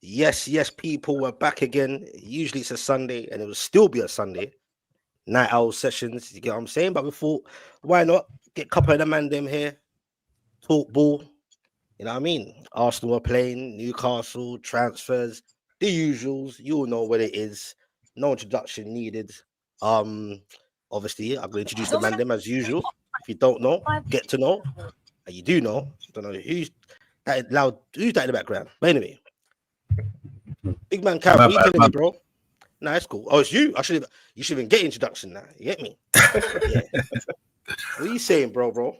Yes, people, we're back again. Usually it's a Sunday, and it will still be a Sunday. Night owl sessions, you get what I'm saying? But we thought, why not get a couple of the man them here, talk ball. You know what I mean? Arsenal are playing, Newcastle, transfers, the usuals. You all know what it is. No introduction needed. Um, Obviously, I'm going to introduce the man them as usual. If you don't know, get to know. And you do know. Don't know who's that loud. Who's that in the background? But anyway, big man Cav, My what you bad, telling my me, bro? Nah, it's cool. Oh, it's you. You should even get introduction now. You get me? Yeah. What are you saying, bro?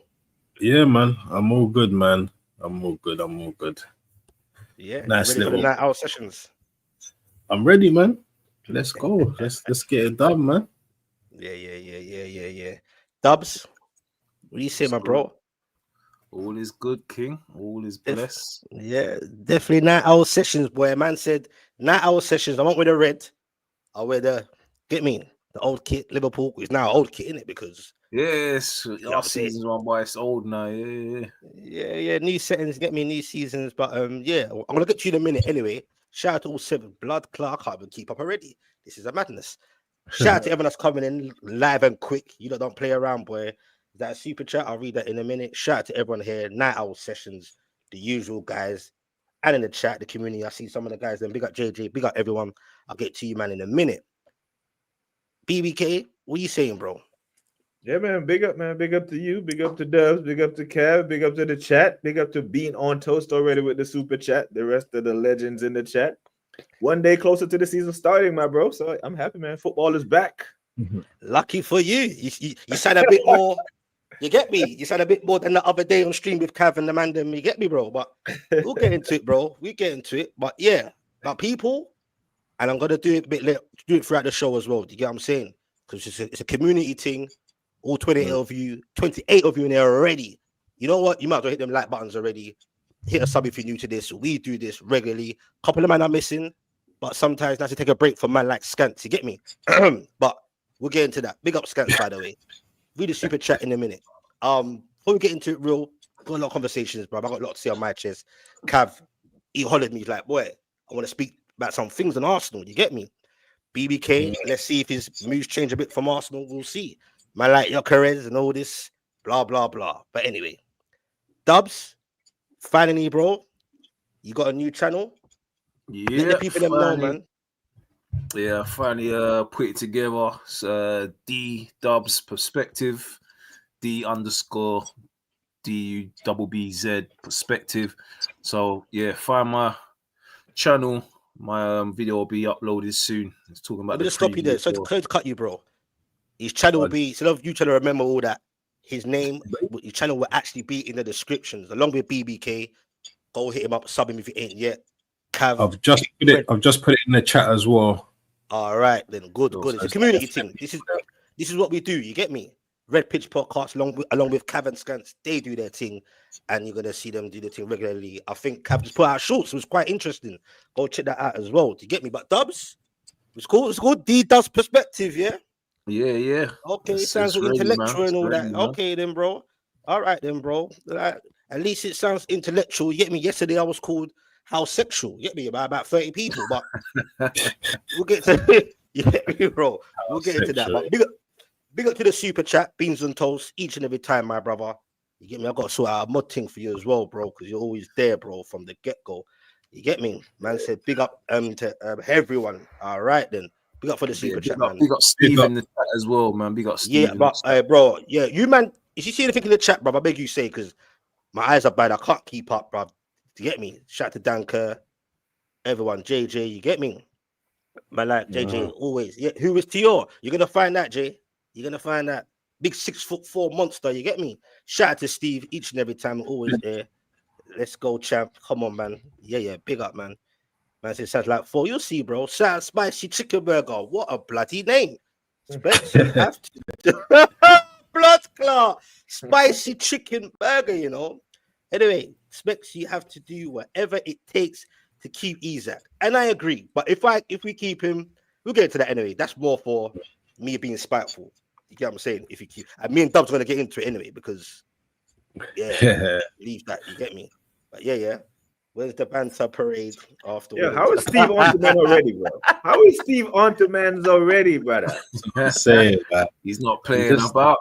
Yeah, man. I'm all good, man. I'm all good. Yeah. You Nice ready for the little. night out sessions? I'm ready, man. Let's go. Let's get it done, man. Yeah. Dubs, what do you say, It's my good. bro? All is good, King. All is Def- blessed. yeah, definitely night owl sessions, boy. Man said night owl sessions. I went with the red. I wear the get me the old kit. Liverpool is now old kit, isn't it? Because Yes, you know what our I'm saying. season's run by. It's old now. Yeah. Yeah. New settings, get me new seasons. But yeah, I'm gonna get to you in a minute anyway. Shout out to all seven blood Clark. I can't even keep up already. This is a madness. Shout out to everyone that's coming in live and quick. You lot don't play around, boy. That super chat, I'll read that in a minute. Shout out to everyone here. Night owl sessions, the usual guys. And in the chat, the community. I see some of the guys. Then big up JJ, big up everyone. I'll get to you, man, in a minute. BBK, what you saying, bro? Yeah, man. Big up, man. Big up to you. Big up to Dubs. Big up to Cav. Big up to the chat. Big up to being on toast already with the super chat. The rest of the legends in the chat. One day closer to the season starting, my bro. So I'm happy, man. Football is back. Lucky for you. You said a bit more. You get me? You said a bit more than the other day on stream with Cav and the man. Them, you get me, bro? But we'll get into it, bro. We get into it. But yeah, but people, and I'm gonna do it a bit later, do it throughout the show as well. Do you get what I'm saying? Because it's a community thing. All 28 of you, 28 of you in there already. You know what? You might as well hit them like buttons already. Hit a sub if you're new to this. We do this regularly. Couple of man are missing, but sometimes nice to take a break from man like Skants. You get me? But we'll get into that. Big up Skants, by the way. Read the super chat in a minute. Before we get into it, got a lot of conversations, bro. I got a lot to say on my chest. Cav, he hollered me like, boy, I want to speak about some things on Arsenal. You get me? BBK, let's see if his moves change a bit from Arsenal. We'll see. Man, like Gyokeres and all this, blah, blah, blah. But anyway, Dubs, finally, bro, you got a new channel. Let the people them know, man. Yeah, finally put it together. It's D Dubs Perspective, D_DUBBZ Perspective. So yeah, find my channel. My video will be uploaded soon. It's talking about. Let me just stop you there. So to cut you, bro. His channel will be, instead of you trying to remember all that, his name, his channel will actually be in the descriptions, along with BBK. Go hit him up, sub him if you ain't yet. Cav, I've just put it in the chat as well. All right, then good. It's a community thing. This is what we do. You get me? Red Pitch Podcast, along with Cav and Skants, they do their thing, and you're gonna see them do their thing regularly. I think Cav just put out shorts. It was quite interesting. Go check that out as well. Do you get me? But Dubs, it's called D Dubs Perspective, yeah. Yeah. Okay, sounds intellectual and all that. Okay, then, bro. All right, then, bro. Like, at least it sounds intellectual. You get me? Yesterday I was called how sexual. You get me? By about 30 people, but we'll get to you get me, bro. We'll get into that. But big up to the super chat, beans and toast, each and every time, my brother. You get me? I got to sort out a mud thing for you as well, bro, because you're always there, bro, from the get-go. You get me? Man said big up to everyone. All right, then. Big up for the super chat, man. Big up Steve in the chat as well, man. Big up Steve. Yeah, but bro, yeah, you man, if you see anything in the chat, bro, I beg you say, because my eyes are bad. I can't keep up, bro. You get me? Shout out to Dan Kerr, everyone, JJ, you get me? Man, like JJ always. Yeah, who is Thiaw? You're gonna find that, Jay. You're gonna find that big 6'4" monster. You get me? Shout out to Steve each and every time, always there. Let's go, champ. Come on, man. Yeah, big up, man. Man, it sounds like 4. You'll see, bro. Shout out Spicy Chicken Burger. What a bloody name. Specs, you have to. Blood clot. Spicy Chicken Burger, you know. Anyway, Specs, you have to do whatever it takes to keep Isak. And I agree. But if we keep him, we'll get into that anyway. That's more for me being spiteful. You get what I'm saying? If you keep, and me and Dub's gonna get into it anyway, because leave that, you get me. But yeah. Where's the banter parade Yeah, afterwards? how is Steve on to man already, bro? How is Steve on to man's already, brother? Say that. He's not playing Just- about.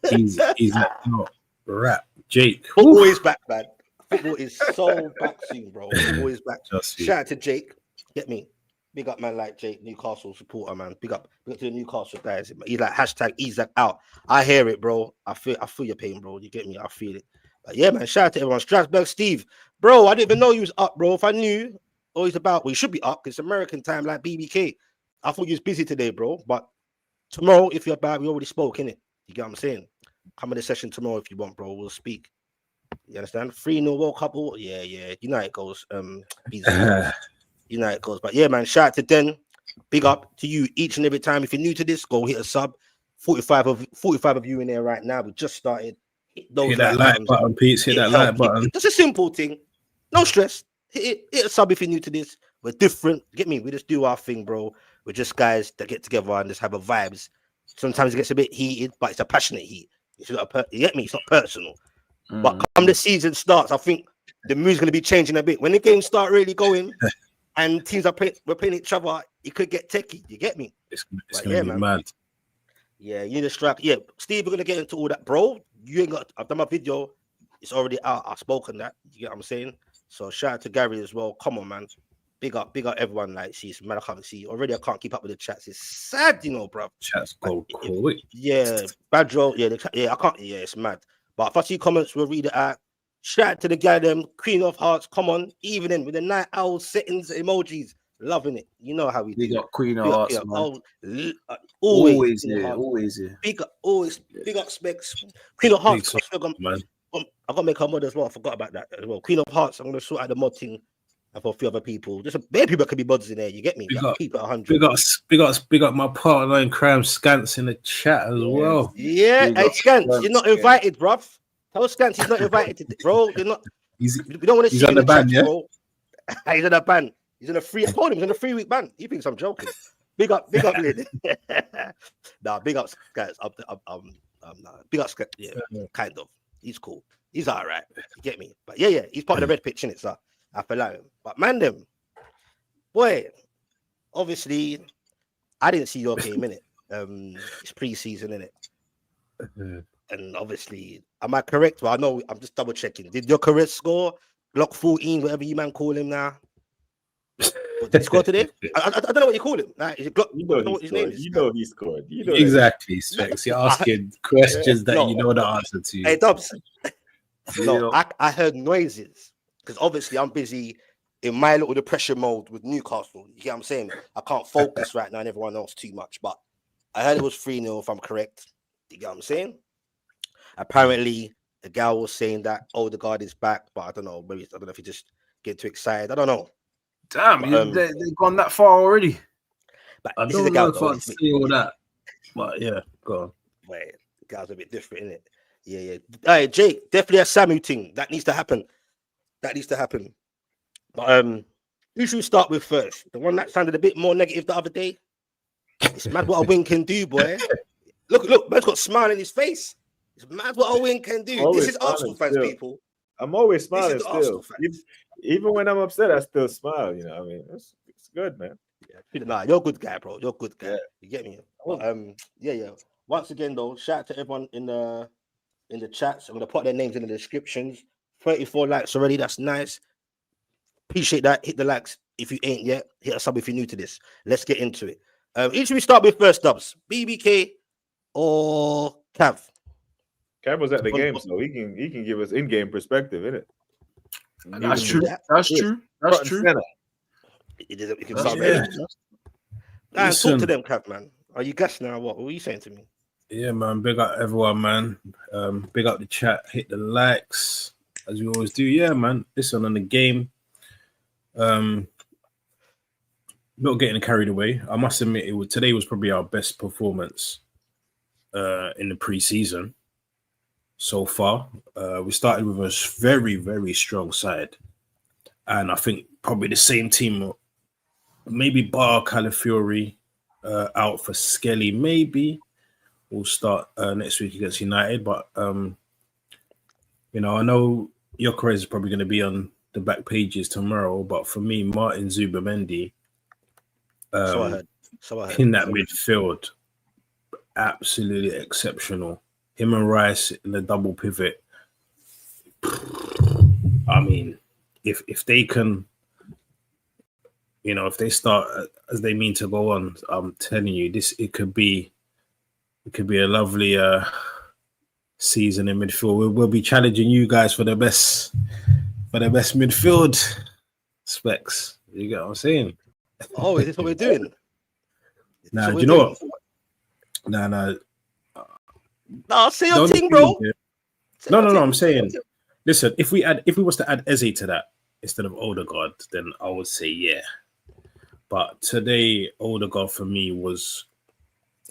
He's not rap. Jake. Football is back, man. Football is so back soon, bro. Football is back. Just Shout out to Jake. Get me. Big up, man, like Jake, Newcastle supporter, man. Big up to the Newcastle guys. He's like hashtag Isak out. I hear it, bro. I feel your pain, bro. You get me? I feel it. But yeah, man. Shout out to everyone. Strasbourg, Steve, bro. I didn't even know you was up, bro. If I knew all he's about, well, you should be up because it's American time, like BBK. I thought you was busy today, bro. But tomorrow, if you're about, we already spoke, innit? You get what I'm saying? Come in the session tomorrow if you want, bro. We'll speak. You understand? 3-0 World Cup. Yeah. You know how it goes. You know how it goes. But yeah, man, shout out to Den. Big up to you each and every time. If you're new to this, go hit a sub. 45 of you in there right now. We just started. Hit that like button, Pete. Hit that like button. Just a simple thing. No stress. Hit a sub if you're new to this. We're different. Get me? We just do our thing, bro. We're just guys that get together and just have a vibes. Sometimes it gets a bit heated, but it's a passionate heat. It's not you get me? It's not personal. But come the season starts, I think the mood's going to be changing a bit. When the games start really going and teams we're playing each other, it could get techie. You get me? It's going to be mad. Yeah, you need to strike. Yeah, Steve, we're going to get into all that, bro. You ain't got. I've done my video. It's already out. I've spoken that. You get what I'm saying? So shout out to Gary as well. Come on, man. Big up everyone. Like, see, man, I can't see. Already, I can't keep up with the chats. It's sad, you know, bro. Chats go quick. Yeah, Badro. Yeah, I can't. Yeah, it's mad. But if I see comments, we'll read it out. Shout out to the guy, them Queen of Hearts. Come on, evening with the night owl settings emojis. Loving it. You know how we do. Big up Queen of Hearts, man. Always here. Big up Specs. Queen of Hearts. Man. I've got to make her mod as well. I forgot about that as well. Queen of Hearts. I'm going to sort out the mod thing for a few other people. Just bare people that can be mods in there. You get me? Keep it 100. Big up my partner in crime, Skants, in the chat as well. Yeah, hey Skants, you're not invited, bruv. Tell Skants he's not invited, bro. You're not. We don't want to see he's on the ban, yeah. Bro. He's on a ban. He's in a free. I told him he's in a 3-week ban. He thinks I'm joking. Big up, Lid. Nah, big up, guys. Big up, yeah, kind of. He's cool. He's all right. You get me? But yeah, he's part of the red pitch, innit, so I feel like him. But man, them, boy, obviously, I didn't see your game, innit? It's pre-season, innit? And obviously, am I correct? Well, I know I'm just double checking. Did Gyokeres score? Glock 14, whatever you man call him now. Did he score today? I don't know what you call him. Like, is it Glock? You know, what his name is. You know he scored. You know exactly, Specs. You're asking questions that you know the answer to. Hey, Dubs. No, I heard noises because obviously I'm busy in my little depression mode with Newcastle. You get what I'm saying? I can't focus right now and everyone else too much. But I heard it was 3-0 if I'm correct. You get what I'm saying? Apparently, the gal was saying that Odegaard is back, but I don't know. Maybe I don't know if he just get too excited. I don't know. Damn, they've gone that far already. But I don't know if I'd say all that. But yeah, go on. Wait, the gal's a bit different, isn't it? Yeah. Hey, Jake, definitely a Samu thing. That needs to happen. But who should we start with first? The one that sounded a bit more negative the other day. It's mad what a win can do, boy. Look, man's got a smile in his face. It's mad what a win can do. This is Arsenal fans, people. I'm always smiling still. Even when I'm upset, I still smile. You know, I mean, it's good, man. Yeah. Nah, you're a good guy, bro. You're a good guy. Yeah. You get me? But, yeah. Once again, though, shout out to everyone in the chats. I'm gonna put their names in the descriptions. 34 likes already. That's nice. Appreciate that. Hit the likes if you ain't yet. Hit a sub if you're new to this. Let's get into it. Who should we start with first, Dubs? BBK or Cav? Cav was at the game, so he can give us in-game perspective, innit? That's true. That's true. You can start ready. Talk to them, Cav, man. Are you guessing now? What were you saying to me? Yeah, man. Big up everyone, man. Big up the chat. Hit the likes as we always do. Yeah, man. Listen on the game. Not getting carried away. I must admit, today was probably our best performance in the preseason so far. We started with a very, very strong side, and I think probably the same team, maybe bar Calafiori out for Skelly. Maybe we'll start next week against United, but I know Gyokeres is probably going to be on the back pages tomorrow, but for me, Martin Zubimendi So I heard. in that midfield, absolutely exceptional. Him and Rice in the double pivot. I mean, if they can, if they start as they mean to go on, I'm telling you, it could be a lovely season in midfield. We'll be challenging you guys for the best midfield specs. You get what I'm saying? Oh, is this what we're doing? Nah, do you know what? Nah. Nah, say your thing, bro. No. I'm saying, listen, if we was to add Eze to that instead of Odegaard, then I would say yeah. But today, Odegaard for me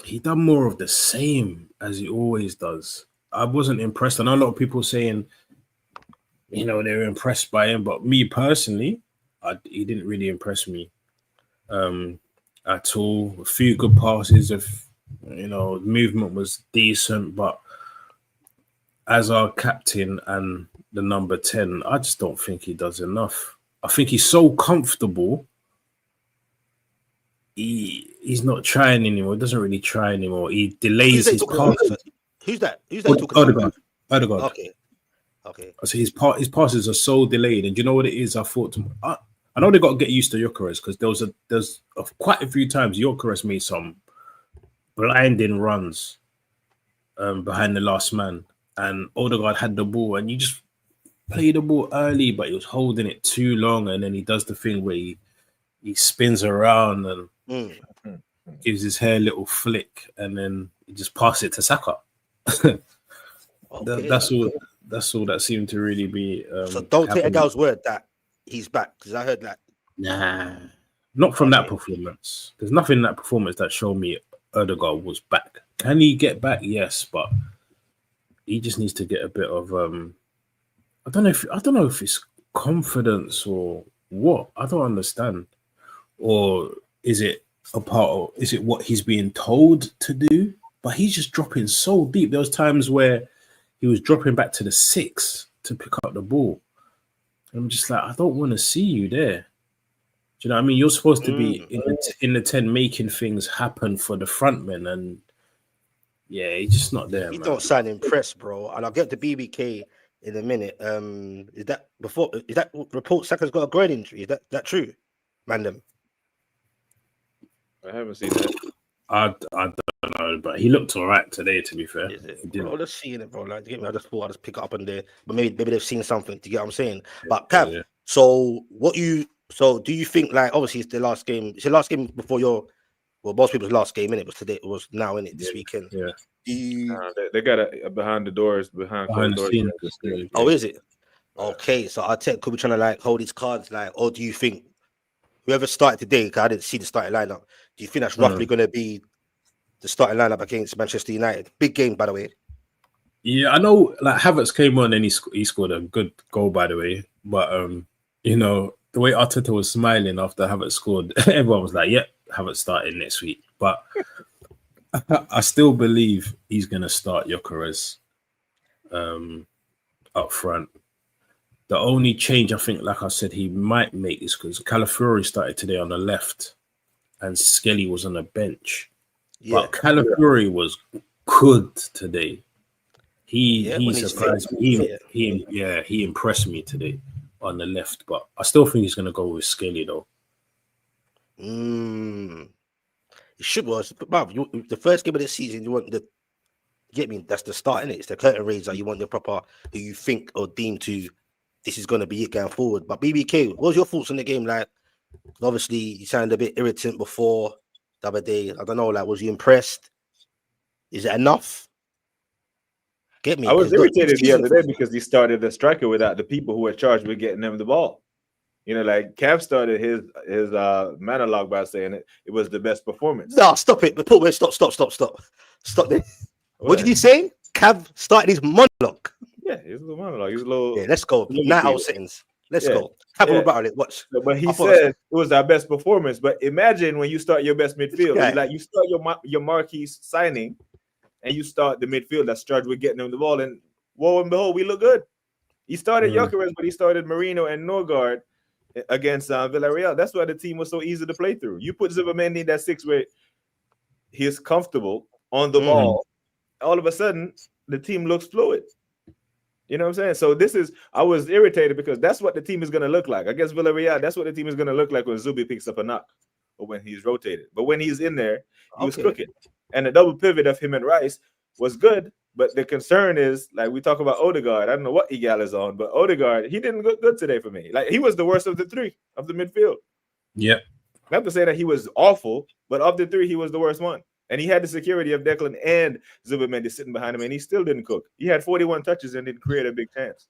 he done more of the same as he always does. I wasn't impressed. I know a lot of people saying, they're impressed by him, but me personally, he didn't really impress me at all. A few good passes, movement was decent, but as our captain and the number 10, I just don't think he does enough. I think he's so comfortable. He's not trying anymore. He doesn't really try anymore. He delays his pass. Who's that? Odegaard. Okay. So his passes are so delayed, and do you know what it is? I know they got to get used to Gyokeres, because there's quite a few times Gyokeres made some blinding runs behind the last man, and Odegaard had the ball, and you just play the ball early, but he was holding it too long, and then he does the thing where he spins around and gives his hair a little flick, and then he just passes it to Saka. Okay. That's all that seemed to really be. So don't take a girl's word that he's back, because I heard that. Nah, not from that performance. There's nothing in that performance that showed me Odegaard was back. Can he get back? Yes, but he just needs to get a bit of I don't know if it's confidence or what. I don't understand. Or is it what he's being told to do? But he's just dropping so deep. There was times where he was dropping back to the 6 to pick up the ball. I'm just like, I don't want to see you there. Do you know what I mean? You're supposed to be in the 10 making things happen for the front men, and yeah, he's just not there. He man. don't sound impressed, bro. And I'll get to BBK in a minute. Is that report Saka's got a groin injury? Is that true, Mandem? I haven't seen that. I don't know, but he looked all right today, to be fair. Bro, let's see it, bro. Like, I just thought I'd just pick it up on there, but maybe they've seen something. To get what I'm saying. But Cav, so do you think, like, obviously it's the last game? It's the last game before most people's last game, innit? It was today. It was now, innit? This weekend. Yeah. They got it behind the doors, behind the scenes. Oh, is it? Okay, so Arteta could be trying to like hold his cards, like, or do you think whoever started today? Because I didn't see the starting lineup. Do you think that's roughly going to be the starting lineup against Manchester United? Big game, by the way. Yeah, I know. Like, Havertz came on and he scored a good goal, by the way. But the way Arteta was smiling after Havertz scored, everyone was like, "Yep, Havertz starting next week." But I still believe he's going to start Gyokeres up front. The only change I think, like I said, he might make is because Calafiori started today on the left and Skelly was on the bench. Yeah. But Calafiori was good today. He surprised me. He impressed me today on the left. But I still think he's going to go with Skelly, though. It should was, the first game of the season, you want that's the start, innit? It's the curtain raiser. You want the proper who you think or deem to this is going to be it going forward. But BBK, what was your thoughts on the game? Like, obviously, you sounded a bit irritant before the other day. I don't know, like, was you impressed? Is it enough? Get me. I was irritated the other day because he started the striker without the people who were charged with getting him the ball. Like Cav started his monologue by saying it was the best performance. No, stop it. But stop there. What did you say? Cav started his monologue. Yeah, it was a monologue. He was a little. Yeah, let's go. Night out settings. Let's go. Have a about it. Watch. But he said it was our best performance. But imagine when you start your best midfield, like you start your marquee signing, and you start the midfield that's charged with getting them the ball, and lo and behold, we look good. He started Gyokeres, but he started Marino and Norgard against Villarreal. That's why the team was so easy to play through. You put Zubimendi in that 6 where he's comfortable on the ball. All of a sudden, the team looks fluid. You know what I'm saying? So I was irritated because that's what the team is going to look like. Against Villarreal, that's what the team is going to look like when Zubi picks up a knock or when he's rotated. But when he's in there, he was cooking. And the double pivot of him and Rice was good. But the concern is, like we talk about Odegaard. I don't know what Egal is on, but Odegaard, he didn't look good today for me. Like he was the worst of the 3 of the midfield. Yeah. Not to say that he was awful, but of the 3, he was the worst one. And he had the security of Declan and Zubimendi sitting behind him, and he still didn't cook. He had 41 touches and didn't create a big chance.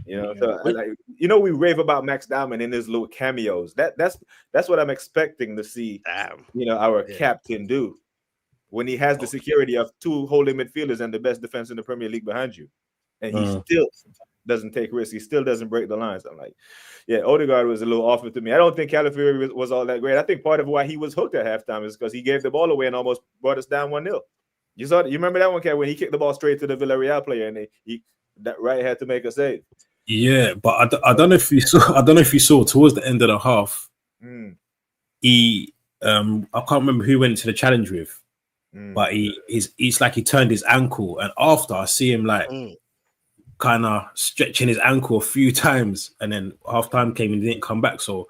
You know, so we rave about Max Diamond in his little cameos. That's what I'm expecting to see. Our captain do when he has the security of 2 holding midfielders and the best defense in the Premier League behind you, and he still doesn't take risks. He still doesn't break the lines. I'm like, Odegaard was a little off to me. I don't think Calafiori was all that great. I think part of why he was hooked at halftime is because he gave the ball away and almost brought us down 1-0. You remember that one, Kat, when he kicked the ball straight to the Villarreal player and that right had to make a save. Yeah, but I don't know if you saw. I don't know if you saw towards the end of the half. He, I can't remember who went to the challenge with, but he's like he turned his ankle, and after I see him like kind of stretching his ankle a few times, and then half time came and he didn't come back. So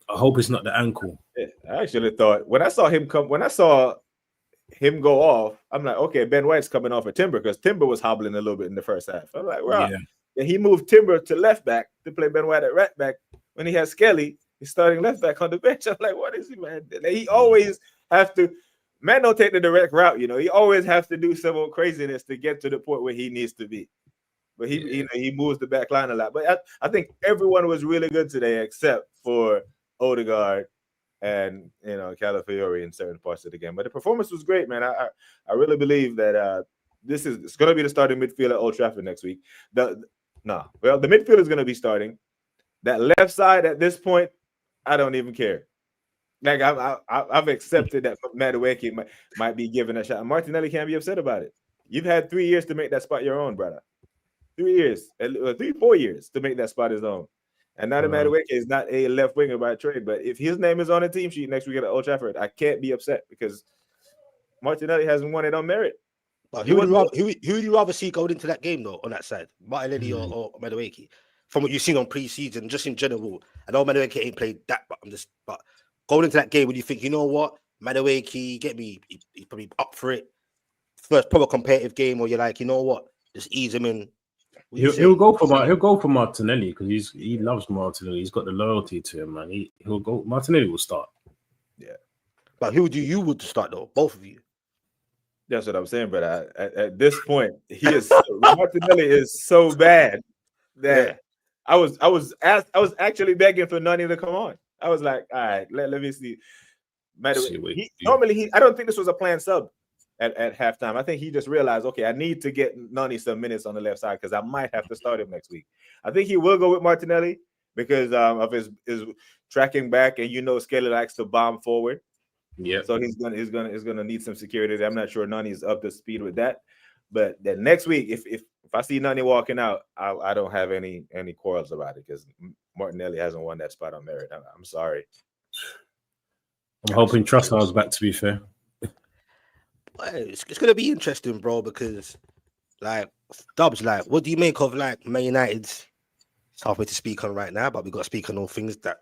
I hope it's not the ankle. Yeah, I actually thought when I saw him go off, I'm like, okay, Ben White's coming off of Timber because Timber was hobbling a little bit in the first half. I'm like, wow. Yeah. And he moved Timber to left back to play Ben White at right back. When he has Skelly, he's starting left back on the bench. I'm like, what is he, man? He always have to, man, don't take the direct route. He always has to do some craziness to get to the point where he needs to be. But he moves the back line a lot. But I think everyone was really good today except for Odegaard and Calafiori in certain parts of the game. But the performance was great, man. I really believe that it's going to be the starting midfield at Old Trafford next week. The midfield is going to be starting. That left side at this point, I don't even care. Like I've accepted that Madueke might be given a shot. Martinelli can't be upset about it. You've had 3 years to make that spot your own, brother. 3 years, 4 years to make that spot his own. And now that Madueke is not a left winger by trade, but if his name is on the team sheet next week at Old Trafford, I can't be upset because Martinelli hasn't won it on merit. But who would you rather see going into that game though on that side, Martinelli or Madueke? From what you've seen on pre-season, just in general, I know Madueke ain't played that, but going into that game, when you think, you know what, Madueke, get me, he's probably up for it. First proper competitive game, or you're like, you know what, just ease him in. He'll go for Martinelli because he loves Martinelli. He's got the loyalty to him, man. He'll go. Martinelli will start. Yeah, but who do you would start though? Both of you. That's what I'm saying, brother. At this point, Martinelli is so bad that I was actually begging for Nani to come on. I was like, all right, let me see. Normally, I don't think this was a planned sub at halftime. I think he just realized, okay, I need to get Nani some minutes on the left side because I might have to start him next week. I think he will go with Martinelli because of his tracking back, and Skelly likes to bomb forward. Yeah. So he's gonna need some security. I'm not sure Nani's up to speed with that. But then next week, if I see Nani walking out, I don't have any quarrels about it because Martinelli hasn't won that spot on merit. I'm sorry. I'm hoping Trossard's back, to be fair. It's going to be interesting, bro, because, like, Dubs, like, what do you make of, like, Man United's? It's halfway to speak on right now, but we've got to speak on all things that,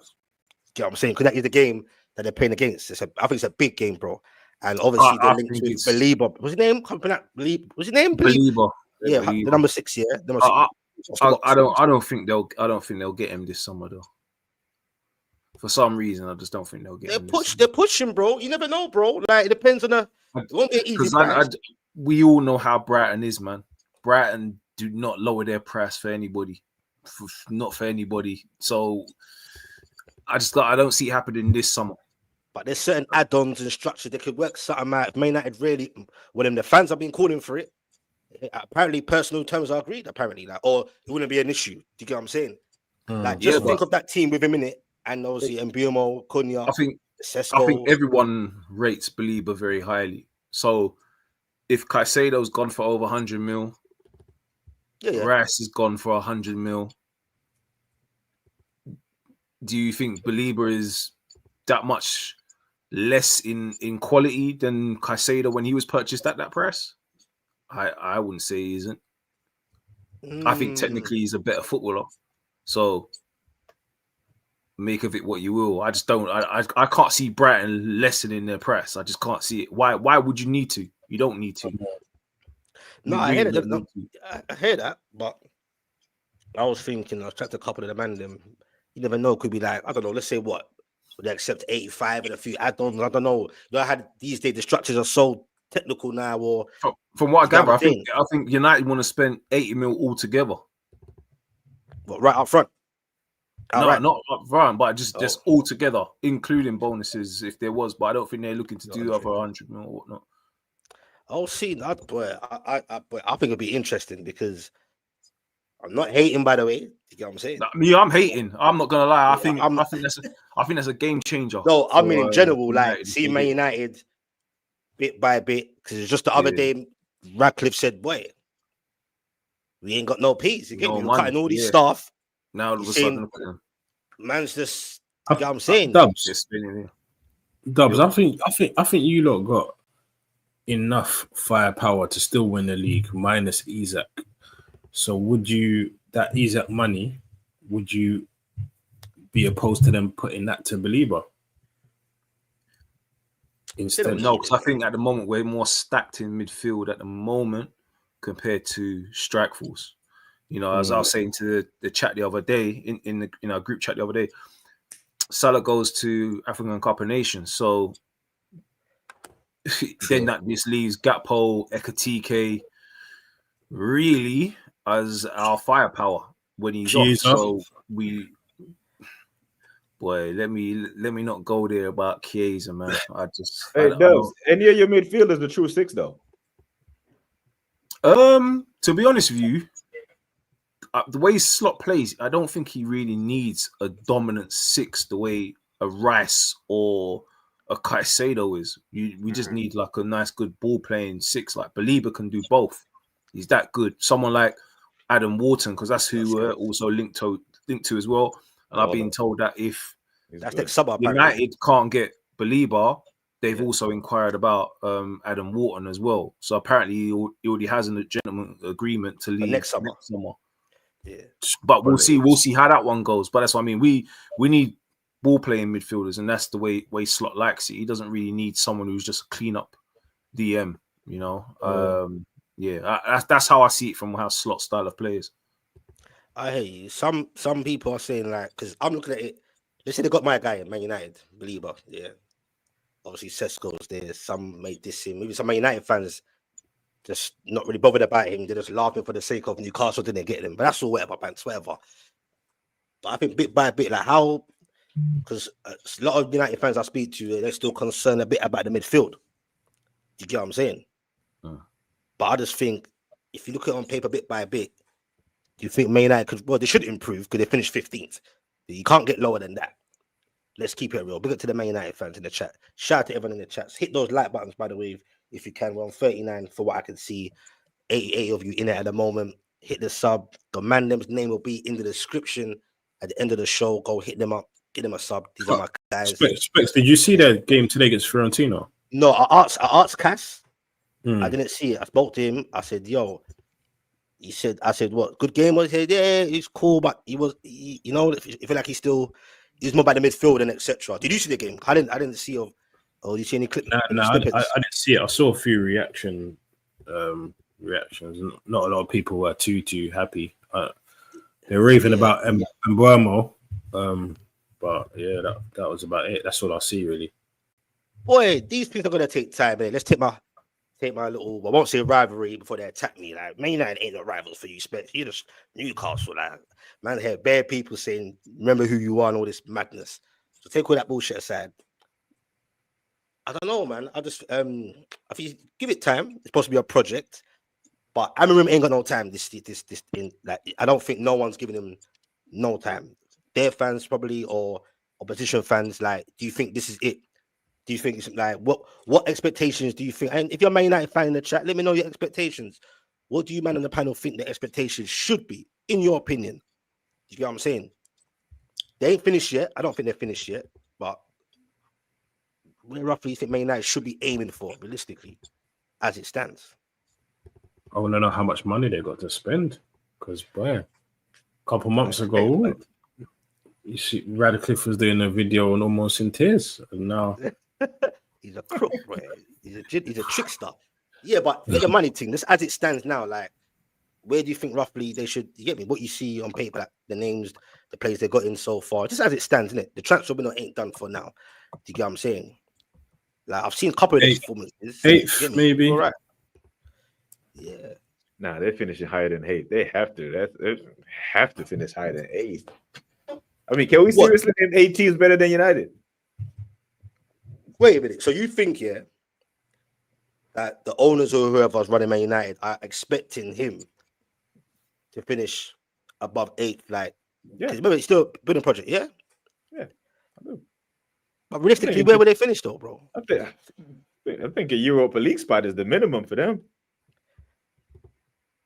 you know what I'm saying? Because that is the game that they're playing against. I think it's a big game, bro. And obviously, they're linked with Belieber. What's his name? What's his name? Belieber. Yeah, the number 6, yeah. I don't think they'll get him this summer, though. For some reason, I just don't think they'll get him. They're pushing, bro. You never know, bro. Like, it depends on it won't be easy. Because we all know how Brighton is, man. Brighton do not lower their price for anybody. Not for anybody. So I don't see it happening this summer. But there's certain add-ons and structures that could work something out. Man United really, when the fans have been calling for it, apparently personal terms are agreed, apparently, like, or it wouldn't be an issue. Do you get what I'm saying? Think of that team with him in it, and obviously Mbeumo, Cunha. I think everyone rates Belieber very highly. So if Caicedo's gone for over 100 mil, Yeah. Rice is gone for 100 mil. Do you think Belieber is that much less in quality than Caicedo when he was purchased at that price? I wouldn't say he isn't. I think technically he's a better footballer. So make of it what you will. I just don't. I can't see Brighton lessening their press. I just can't see it. Why would you need to? You don't need to. No, You I hear really that. don't No, need to. I hear that, but I was thinking, I was chatting to a couple of the man them. You never know, could be like, I don't know, let's say what? Would they accept 85 and a few add-ons? I don't know. You know, I had these days the structures are so technical now, or From what I you get gather, what I'm I think United want to spend 80 mil altogether. what, right up front. No, Outright. not up front, but just Oh. all together, including bonuses if there was. But I don't think they're looking to No, do over 100 mil or whatnot. I'll see. Boy, I think it'll be interesting because I'm not hating, by the way. You get what I'm saying? Me, I'm hating. I'm not gonna lie. I think I'm- I think that's a game changer. No, I mean in general, for like United if see they Man get- United bit by bit, because it's just the other Yeah. day Radcliffe said, "Boy, we ain't got no peas. You get No me? We're money, cutting all these yeah. staff. Now all of He's a saying, sudden, look at them. man's just, you get what I'm saying? Dubs, They're spinning here. Dubs. Yo. I think you lot got enough firepower to still win the league minus Isak. So would you that Isak money? Would you be opposed to them putting that to Belieber instead? No, because I think at the moment we're more stacked in midfield at the moment compared to strike force. You know, as I was saying to the chat the other day in our group chat the other day, Salah goes to African Cup of Nations, so then that just leaves Gakpo, Ekatike really as our firepower when he's off. So let me not go there about Chiesa, man. Hey, Dubs, any of your midfielders the true six though? To be honest with you, the way Slot plays, I don't think he really needs a dominant six the way a Rice or a Caicedo is. We just need like a nice, good ball playing six. Like Belieber can do both. He's that good. Someone like Adam Wharton, because that's who we're also linked to as well. And I've been told that if United can't get Belieber, they've also inquired about Adam Wharton as well. So apparently he already has a gentleman agreement to leave next summer. Yeah, but we'll see how that one goes. But that's what I mean. We need ball playing midfielders, and that's the way Slot likes it. He doesn't really need someone who's just a clean up DM. You know, that's how I see it from how Slot style of players. I hear you. Some people are saying like, because I'm looking at it. They say they got my guy, Man United, Belieber. Yeah, obviously Sesko's there. Some made this him. Maybe some Man United fans just not really bothered about him. They're just laughing for the sake of Newcastle didn't get him. But that's all whatever, pants, whatever. But I think bit by bit, like how, because a lot of United fans I speak to, they're still concerned a bit about the midfield. Do you get what I'm saying? But I just think if you look at it on paper bit by bit, do you think Man United they should improve because they finished 15th. You can't get lower than that. Let's keep it real. Big up to the Man United fans in the chat. Shout out to everyone in the chats. Hit those like buttons, by the way, if you can. We're on 39 for what I can see. 88 of you in it at the moment. Hit the sub. The man them's name will be in the description at the end of the show. Go hit them up. Get them a sub. These are my guys. Specs, did you see that game today against Fiorentina? No, I asked Cass. I didn't see it. I spoke to him. I said, yo. I said, what? Good game? He said, yeah, he's cool, but he was, you know, if feel like he's more by the midfield and etc. Did you see the game? I didn't see. Did you see any clip? No, I didn't see it. I saw a few reactions. Not a lot of people were too happy. They're raving about Mbuemo, but yeah, that was about it. That's all I see really. Boy, these people are gonna take time. Man. Let's take my little, I won't say rivalry before they attack me. Like, Man United ain't no rivals for you, Spence. You're just Newcastle. Like, man, I had bad people saying, remember who you are and all this madness. So take all that bullshit aside. I don't know, man. I just, if you give it time, it's supposed to be a project. But Amarim ain't got no time. I don't think no one's giving him no time. Their fans probably, or opposition fans, like, do you think this is it? Do you think it's like what expectations do you think? And if you're a Man United fan in the chat, let me know your expectations. what do you man on the panel think the expectations should be, in your opinion? You get what I'm saying? They ain't finished yet. I don't think they're finished yet, but where roughly you think Man United should be aiming for, realistically, as it stands? I want to know how much money they got to spend. Because, boy, a couple months ago, you see Radcliffe was doing a video and almost in tears. And now... He's a crook, bro. He's a trickster. Yeah, but get the money thing. This as it stands now, like, where do you think roughly they should, you get me? What you see on paper, like the names, the players they got in so far, just as it stands, innit? The transfer window ain't done for now. Do you get what I'm saying? Like, I've seen a couple of these performances. Eighth, maybe. All right. Yeah. Nah, they're finishing higher than 8th. They have to. They have to finish higher than 8th. I mean, can we seriously name 8 teams better than United? Wait a minute. So you think, yeah, that the owners or whoever's running Man United are expecting him to finish above 8th? Like, Yeah. Remember, it's still a building project, yeah? Yeah, I do. But realistically, where will they finish, though, bro? I think a Europa League spot is the minimum for them.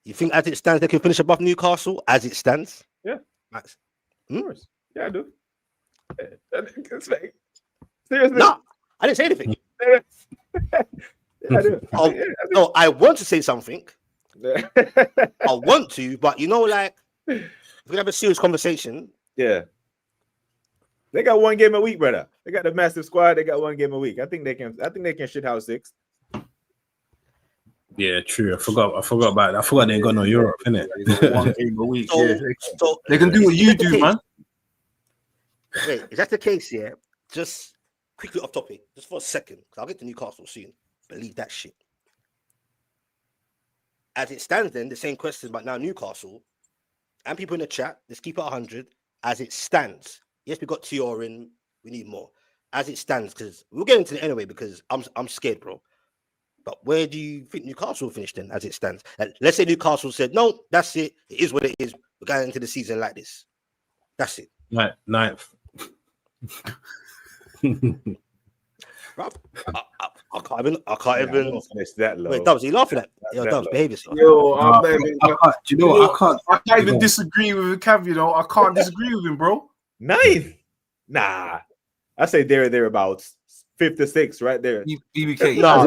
You think as it stands, they can finish above Newcastle as it stands? Yeah. Max? Of course. Yeah, I do. Seriously. No, I didn't say anything. Yeah, I do. Oh, Yeah, no, I want to say something. I I want to, but you know, like, if we have a serious conversation, yeah. They got one game a week, brother. They got the massive squad. They got one game a week. I think they can shit house 6. Yeah, true. I forgot about that. I forgot they ain't got no Europe, innit? One game a week. so, Yeah. so They can do what you do, man. wait, is that the case? Yeah, just quickly off topic, just for a second, because I'll get to Newcastle soon. Believe that shit. As it stands, then the same question, but now Newcastle and people in the chat. Let's keep it 100. As it stands, yes, we got Thiaw in. We need more. As it stands, because we'll get into it anyway. Because I'm scared, bro. But where do you think Newcastle will finish then, as it stands? Let's say Newcastle said, no, that's it. It is what it is. We're going into the season like this. That's it. Ninth. Bro, I can't even. It's that low. Wait, Dubs, are you laughing at? Yo, that Dubs, low. behave yourself. Yo, Do you know what? I can't even disagree with Cav, you know. I can't disagree with him, bro. 9th? Nah. I say thereabouts. 5th to 6th, right there. BBK. No,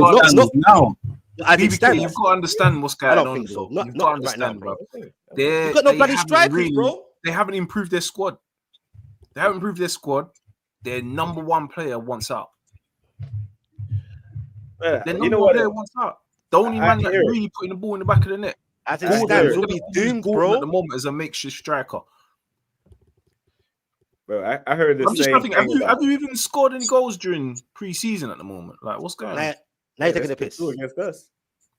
now. As it BBK, stands, you've got to understand what's going I don't on. think so. Bro. Not You've got to right understand, now, bro. bro. You got no bloody strikers, bro. They haven't improved their squad. They haven't improved their squad. Their number one player wants out. Their You number know one what? player wants out. The only I man that's hear it. really putting the ball in the back of the net. As it I stands, hear it. we'll be doomed, Gordon at the bro. moment as a makeshift striker. Bro, I heard the I'm just same thinking, thing. have you even scored any goals during pre-season at the moment? Like, what's going on? Now you're taking the piss. Two against us.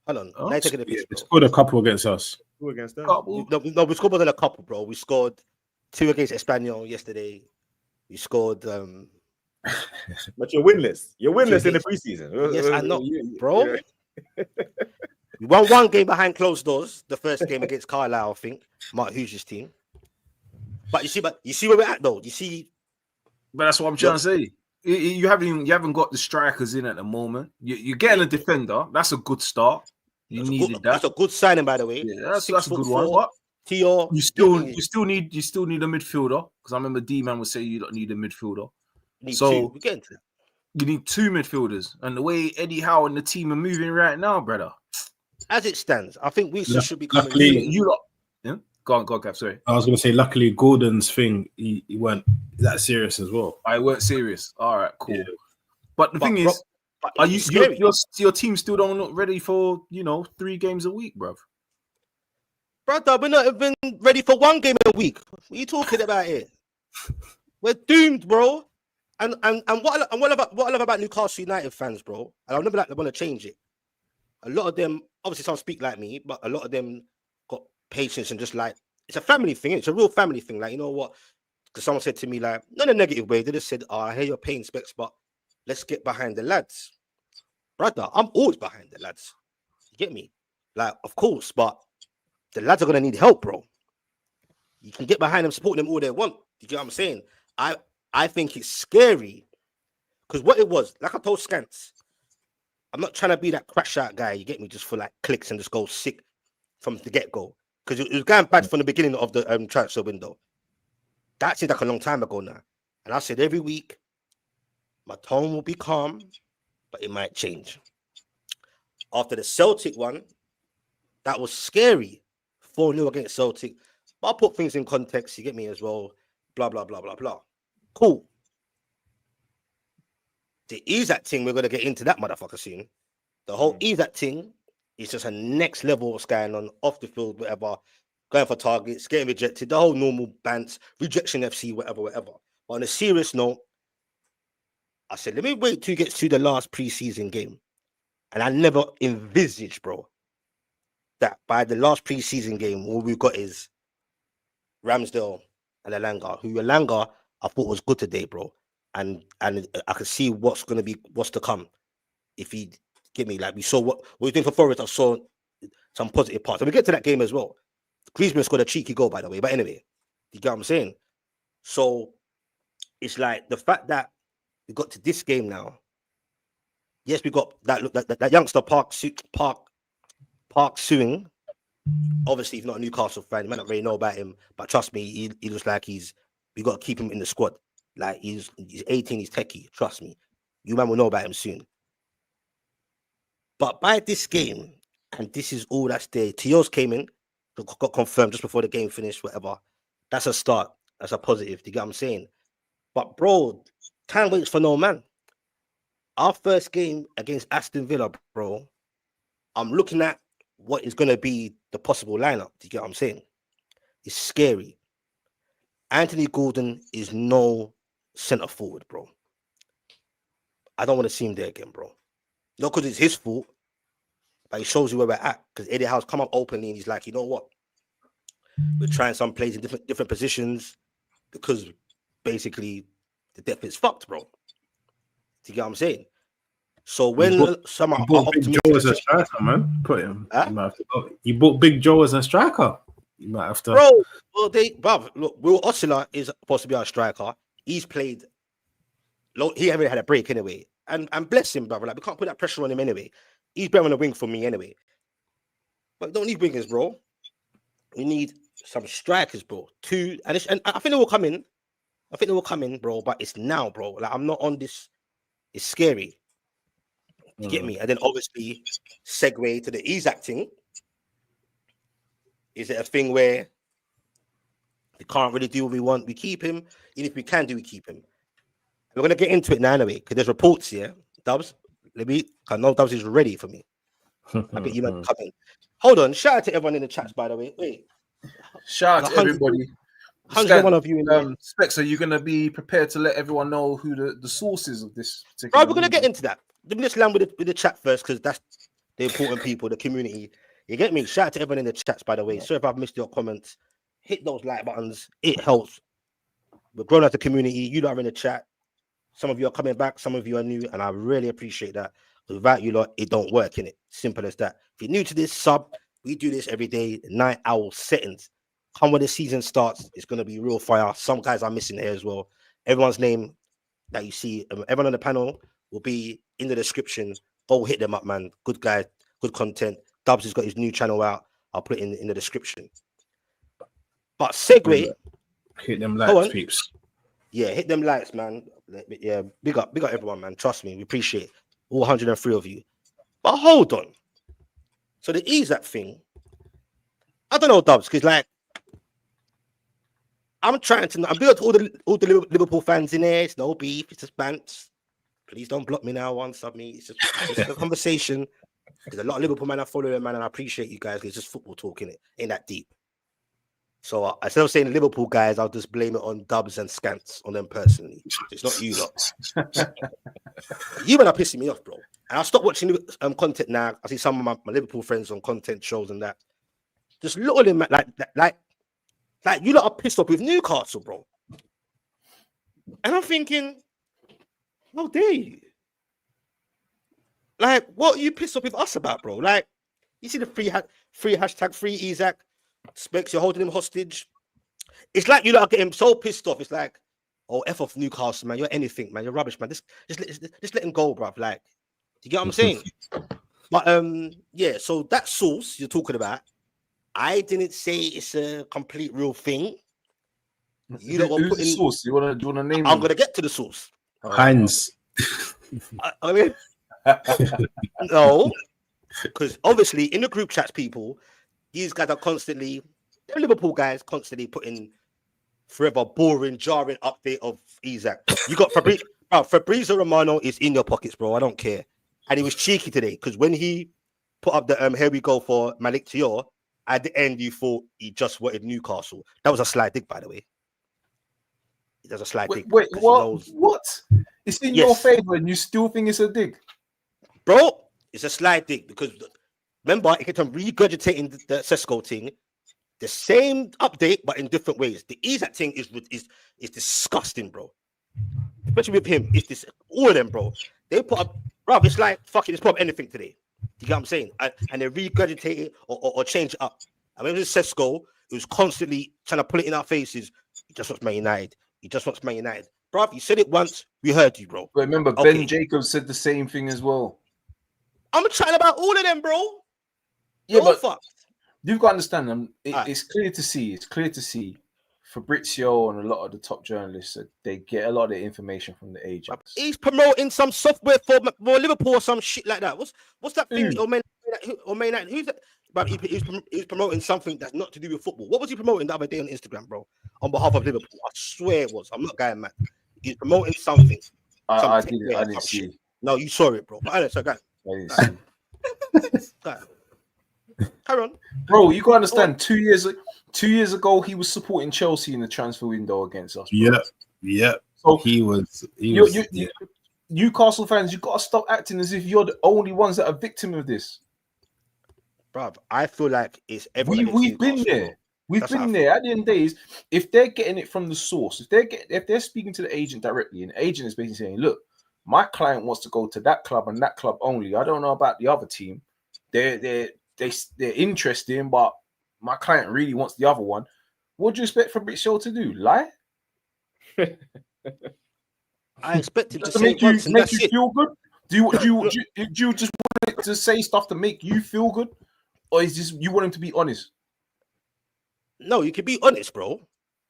Hold on. Huh? Now you're taking the Yeah, piss, they bro. scored a couple against us. Two against us. Couple. No, we scored more than a couple, bro. We scored 2 against Espanyol yesterday. We scored. But you're winless. You're winless in the preseason. Yes, I know, bro. We won 1 game behind closed doors. The first game against Carlisle, I think. Mark Hughes' team. But you see where we're at, though. You see. But that's what I'm trying to say. You haven't got the strikers in at the moment. You're getting a defender. That's a good start. You needed that. That's a good signing, by the way. Yeah, that's a good 6'4", one. But Thiaw. you still need a midfielder, because I remember D-Man would say you don't need a midfielder. Need So- 2. We're getting to that. You need 2 midfielders, and the way Eddie Howe and the team are moving right now, brother. As it stands, I think we Yeah, should be coming. luckily- You lot, yeah. Go on, Gav. Sorry, I was going to say, luckily, Gordon's thing, he weren't that serious as well. I weren't serious. All right, cool. Yeah. But the thing bro, is, but are you it's scary. your team still don't look ready for 3 games a week, bruv? Brother, we're not even ready for 1 game a week. What are you talking about here? We're doomed, bro. And what I love about Newcastle United fans, bro, and I'll never want to change it. A lot of them, obviously, some speak like me, but a lot of them got patience and just like, it's a family thing. It's a real family thing. Like, you know what? Because someone said to me, like, not in a negative way. They just said, "Oh, I hear you're paying specs, but let's get behind the lads." Brother, I'm always behind the lads. You get me? Like, of course, but the lads are gonna need help, bro. You can get behind them, support them all they want. You get what I'm saying? I think it's scary because what it was, like I told Skants, I'm not trying to be that crash out guy. You get me? Just for like clicks and just go sick. from the get-go. Because it was going bad from the beginning of the transfer window. That seems like a long time ago now. And I said every week, my tone will be calm, but it might change. After the Celtic one, that was scary. 4-0 against Celtic. But I'll put things in context, you get me as well. Blah, blah, blah, blah, blah. Cool. The Isak thing, we're going to get into that motherfucker soon. The whole Isak thing is just a next level of going on off the field, whatever. Going for targets, getting rejected, the whole normal bants, rejection FC, whatever. But on a serious note, I said, let me wait till he gets to the last preseason game. And I never envisaged, bro, that by the last preseason game, all we've got is Ramsdale and Elanga, who Elanga I thought was good today, bro. And I could see what's to come. If he get me, like we saw what we're doing for Forest, I saw some positive parts. And we get to that game as well. Griezmann scored a cheeky goal, by the way. But anyway, you get what I'm saying? So it's like the fact that we got to this game now. Yes, we got that youngster Park Suing. Obviously, if you're not a Newcastle fan, you might not really know about him. But trust me, he looks like we got to keep him in the squad. Like he's 18, he's techie. Trust me, you man will know about him soon. But by this game, and this is all that's there. Thiaw's came in, got confirmed just before the game finished. Whatever, that's a start. That's a positive. Do you get what I'm saying? But bro, time waits for no man. Our first game against Aston Villa, bro. I'm looking at what is going to be the possible lineup. Do you get what I'm saying? It's scary. Anthony Gordon is no centre forward, bro. I don't want to see him there again, bro. Not because it's his fault, but it shows you where we're at. Because Eddie Howe's come up openly and he's like, you know what? We're trying some plays in different positions because basically the depth is fucked, bro. Do you get what I'm saying? So when some are Big Joe as a striker, man, put him. Huh? You bought Big Joe as a striker. You might have to, bro. Well, look, Will Osler is supposed to be our striker. He's played. He haven't had a break anyway, and bless him, brother. Like we can't put that pressure on him anyway. He's better on the wing for me anyway. But we don't need wingers, bro. We need some strikers, bro. And I think they will come in. I think they will come in, bro. But it's now, bro. Like I'm not on this. It's scary. You get me? And then obviously segue to the Isak thing. Is it a thing where we can't really do what we want? We keep him. Even if we can do, we keep him. We're gonna get into it now anyway, because there's reports here. Dubs, I know Dubs is ready for me. I bet you might come in. Hold on, shout out to everyone in the chats, by the way. Wait. Shout out to everybody. 101 of you in Specs, are you gonna be prepared to let everyone know who the sources of this particular? Right, we're gonna get into that. Let's land with the chat first, because that's the important people, the community. You get me? Shout out to everyone in the chats, by the way. Sorry if I've missed your comments. Hit those like buttons. It helps. We're growing as a community. You lot are in the chat. Some of you are coming back. Some of you are new. And I really appreciate that. Without you lot, it don't work, innit? Simple as that. If you're new to this, sub. We do this every day. 9 hour settings. Come when the season starts. It's going to be real fire. Some guys are missing here as well. Everyone's name that you see, everyone on the panel will be in the description. Go hit them up, man. Good guy. Good content. Dubs has got his new channel out. I'll put it in the description. But segue. Hit them likes, peeps. Yeah, hit them likes, man. Yeah, big up everyone, man. Trust me, we appreciate all 103 of you. But hold on. So the Isak thing, I don't know, Dubs, because like I'm big up to all the Liverpool fans in there. It's no beef, it's just bants. Please don't block me now, one sub me. It's just a conversation. There's a lot of Liverpool man I follow them, man, and I appreciate you guys. It's just football talking, it ain't that deep. So instead of saying Liverpool guys, I'll just blame it on Dubs and Skants, on them personally. It's not you lot. You men are pissing me off, bro. And I'll stop watching content now. I see some of my Liverpool friends on content shows and that. Just look at them like you lot are pissed off with Newcastle, bro. And I'm thinking, how dare you? Like, what are you pissed off with us about, bro? Like, you see the free hashtag free Isak. Specs, you're holding him hostage. It's like you lot are getting so pissed off. It's like, oh, F off Newcastle, man. You're anything, man. You're rubbish, man. Just let him go, bruv. Like, do you get what I'm saying? But yeah, so that source you're talking about I didn't say it's a complete real thing. You don't want Who's the putting. source? Do you wanna name I'm him? gonna get to the source. Heinz. I mean, no, because obviously in the group chats, people, these guys are constantly, they're Liverpool guys, constantly putting forever boring, jarring update of Isak. You got Fabrizio Romano is in your pockets, bro. I don't care. And he was cheeky today because when he put up the here we go for Malik Thiaw, at the end you thought he just wanted Newcastle. That was a slight dig, by the way. It was a slight dig. Wait, 'cause what? he knows, What? It's in Yes. your favor, and you still think it's a dig? bro, it's a slight dig because remember, it kept on regurgitating the Sesko thing, the same update, but in different ways. The Isak thing is disgusting, bro. Especially with him, it's this all of them, bro. They put up, bro. It's like fucking, it's put up anything today. You get what I'm saying? And they regurgitate it or change it up. I mean, with Sesko, it was constantly trying to put it in our faces. He just wants Man United. He just wants Man United, bro. You said it once, we heard you, bro. But remember, Okay. Ben Jacobs said the same thing as well. I'm chatting about all of them, bro. Yeah, No but fuck. you've got to understand them. Alright. It's clear to see. It's clear to see. Fabrizio and a lot of the top journalists, they get a lot of their information from the agents. He's promoting some software for Liverpool or some shit like that. What's that thing? Or Man United? Who's that? But he's promoting something that's not to do with football. What was he promoting the other day on Instagram, bro? On behalf of Liverpool, I swear it was. I'm not going mad. He's promoting something. I didn't see. Shit. No, you saw it, bro. But anyway, so go I didn't see. on. Carry on. Bro, you got to understand. 2 years ago, he was supporting Chelsea in the transfer window against us. Bro. Yeah. So He was. Newcastle fans, you got to stop acting as if you're the only ones that are victim of this. Bro, I feel like it's everyone. We've been there. We've been there. At the end of the days, if they're getting it from the source, if they're speaking to the agent directly, and the agent is basically saying, "Look, my client wants to go to that club and that club only. I don't know about the other team. They're interesting, but my client really wants the other one." What do you expect Fabrizio to do? Lie? I expect him Just to to say make you once and that's it. feel good? Do you just want it to say stuff to make you feel good, or is this you want him to be honest? No, you can be honest, bro.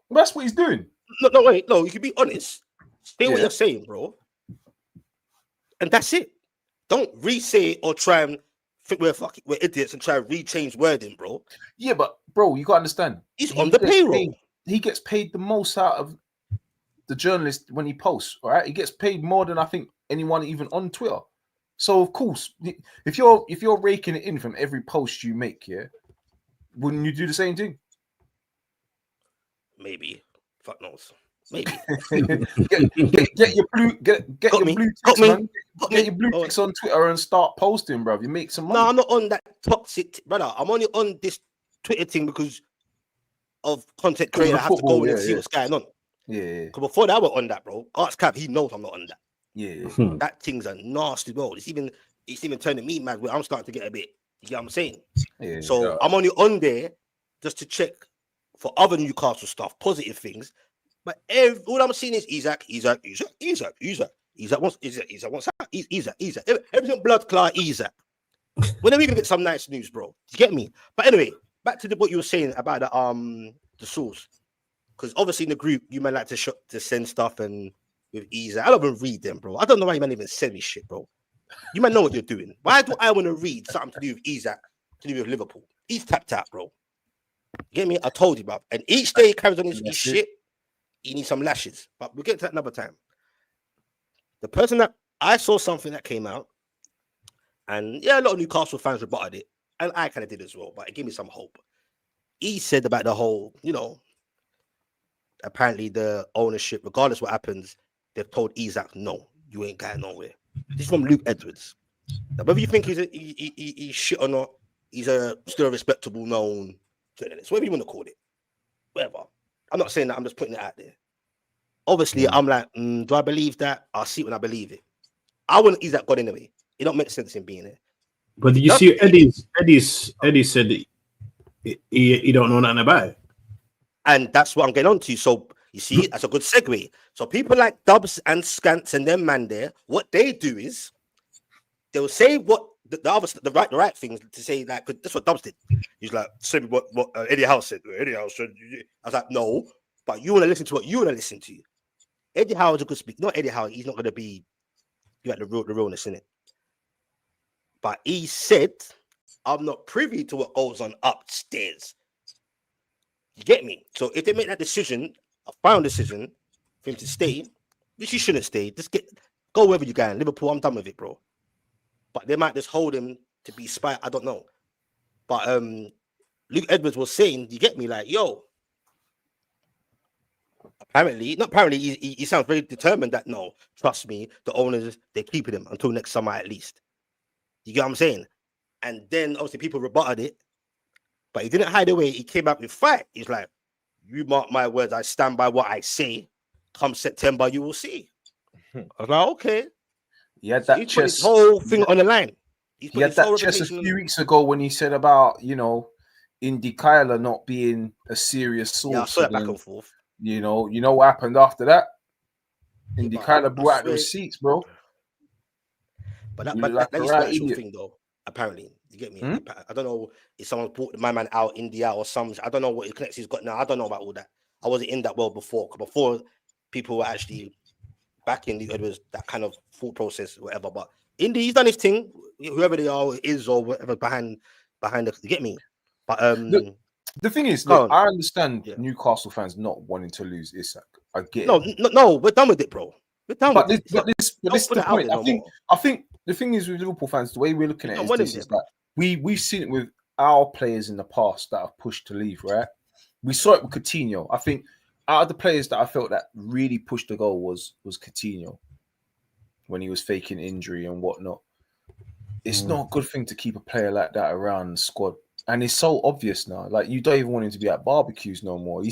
That's what he's doing. No, wait, no, you can be honest. Say what Yeah. you're saying, bro. And that's it. Don't re-say it or try and think we're idiots and try and re-change wording, bro. Yeah, but bro, you gotta understand. He's on the payroll. He gets paid the most out of the journalist when he posts, all right? He gets paid more than I think anyone even on Twitter. So of course, if you're raking it in from every post you make, yeah, wouldn't you do the same thing? Maybe. Fuck knows. Maybe. get your blue get your blue ticks, man. Get your blue Oh. ticks on Twitter and start posting, bro. You make some money. No, I'm not on that toxic, brother. I'm only on this Twitter thing because of content creator. I have to go in and see what's going on. Yeah. Because before that, I was on that, bro. Arts Cav, he knows I'm not on that. Yeah. That thing's a nasty world. It's even turning me mad where I'm starting to get a bit, you get what I'm saying? Yeah. So I'm only on there just to check for other Newcastle stuff, positive things. But all I'm seeing is Isak wants Isak. Everything blood clot Isak. When are we gonna get some nice news, bro? You get me? But anyway, back to what you were saying about the source. Because obviously in the group, you might like to send stuff and with Isak. I don't even read them, bro. I don't know why you might even send me shit, bro. You might know what you're doing. Why do I want to read something to do with Isak, to do with Liverpool? He's tapped out, bro. You get me? I told you, bro. And each day he carries on his shit, he needs some lashes. But we'll get to that another time. The person that I saw something that came out, and yeah, a lot of Newcastle fans rebutted it, and I kind of did as well, but it gave me some hope. He said about the whole, apparently the ownership, regardless what happens, they've told Isak, no, you ain't going nowhere. This is from Luke Edwards. Now, whether you think he's shit or not, he's still a respectable, known journalist, whatever you want to call it. Whatever. I'm not saying that, I'm just putting it out there. Obviously, I'm like, do I believe that? I'll see when I believe it. I wouldn't Isak God anyway. It don't make sense in being there. But did you see Eddie said that he don't know nothing about it. And that's what I'm getting on to. So you see, that's a good segue. So people like Dubs and Skants and them man there, what they do is they'll say what the right things to say that, because that's what Dubs did. He's like, say what Eddie Howe said. Eddie Howe said. I was like, no, but you want to listen to what you want to listen to. Eddie Howe is a good speaker. Not Eddie Howe. He's not going to be you got the realness in it. But he said, I'm not privy to what goes on upstairs. You get me? So if they make that decision, a final decision for him to stay, which he shouldn't stay, just go wherever you can. Liverpool, I'm done with it, bro. But they might just hold him to be spy. I don't know. But Luke Edwards was saying, you get me, like, yo. Apparently, he sounds very determined that no, trust me, the owners, they're keeping him until next summer at least. You get what I'm saying? And then obviously people rebutted it, but he didn't hide away. He came out with fight. He's like, you mark my words, I stand by what I say. Come September, you will see. I was like, okay. He had that He put his whole thing on the line. He had that chess a few weeks ago when he said about, Indy Kyler not being a serious source. Yeah, I saw that back and forth. You know what happened after that? Indy Kyler brought out the receipts, bro. But that is the actual thing, though. Apparently, you get me. I don't know if someone brought my man out India or something. I don't know what connections he's got now. I don't know about all that. I wasn't in that world before people were actually backing the Edwards, that kind of thought process, or whatever. But Indy, he's done his thing. Whoever they are is or whatever behind the, you get me. But the thing is, look, I understand Newcastle fans not wanting to lose Isak. I get it. No, we're done with it, bro. We're done with it. But this is the point. I think the thing is with Liverpool fans, the way we're looking at it is that we've seen it with our players in the past that have pushed to leave, right? We saw it with Coutinho. I think out of the players that I felt that really pushed the goal was Coutinho when he was faking injury and whatnot. It's not a good thing to keep a player like that around the squad. And it's so obvious now. Like, you don't even want him to be at barbecues no more. You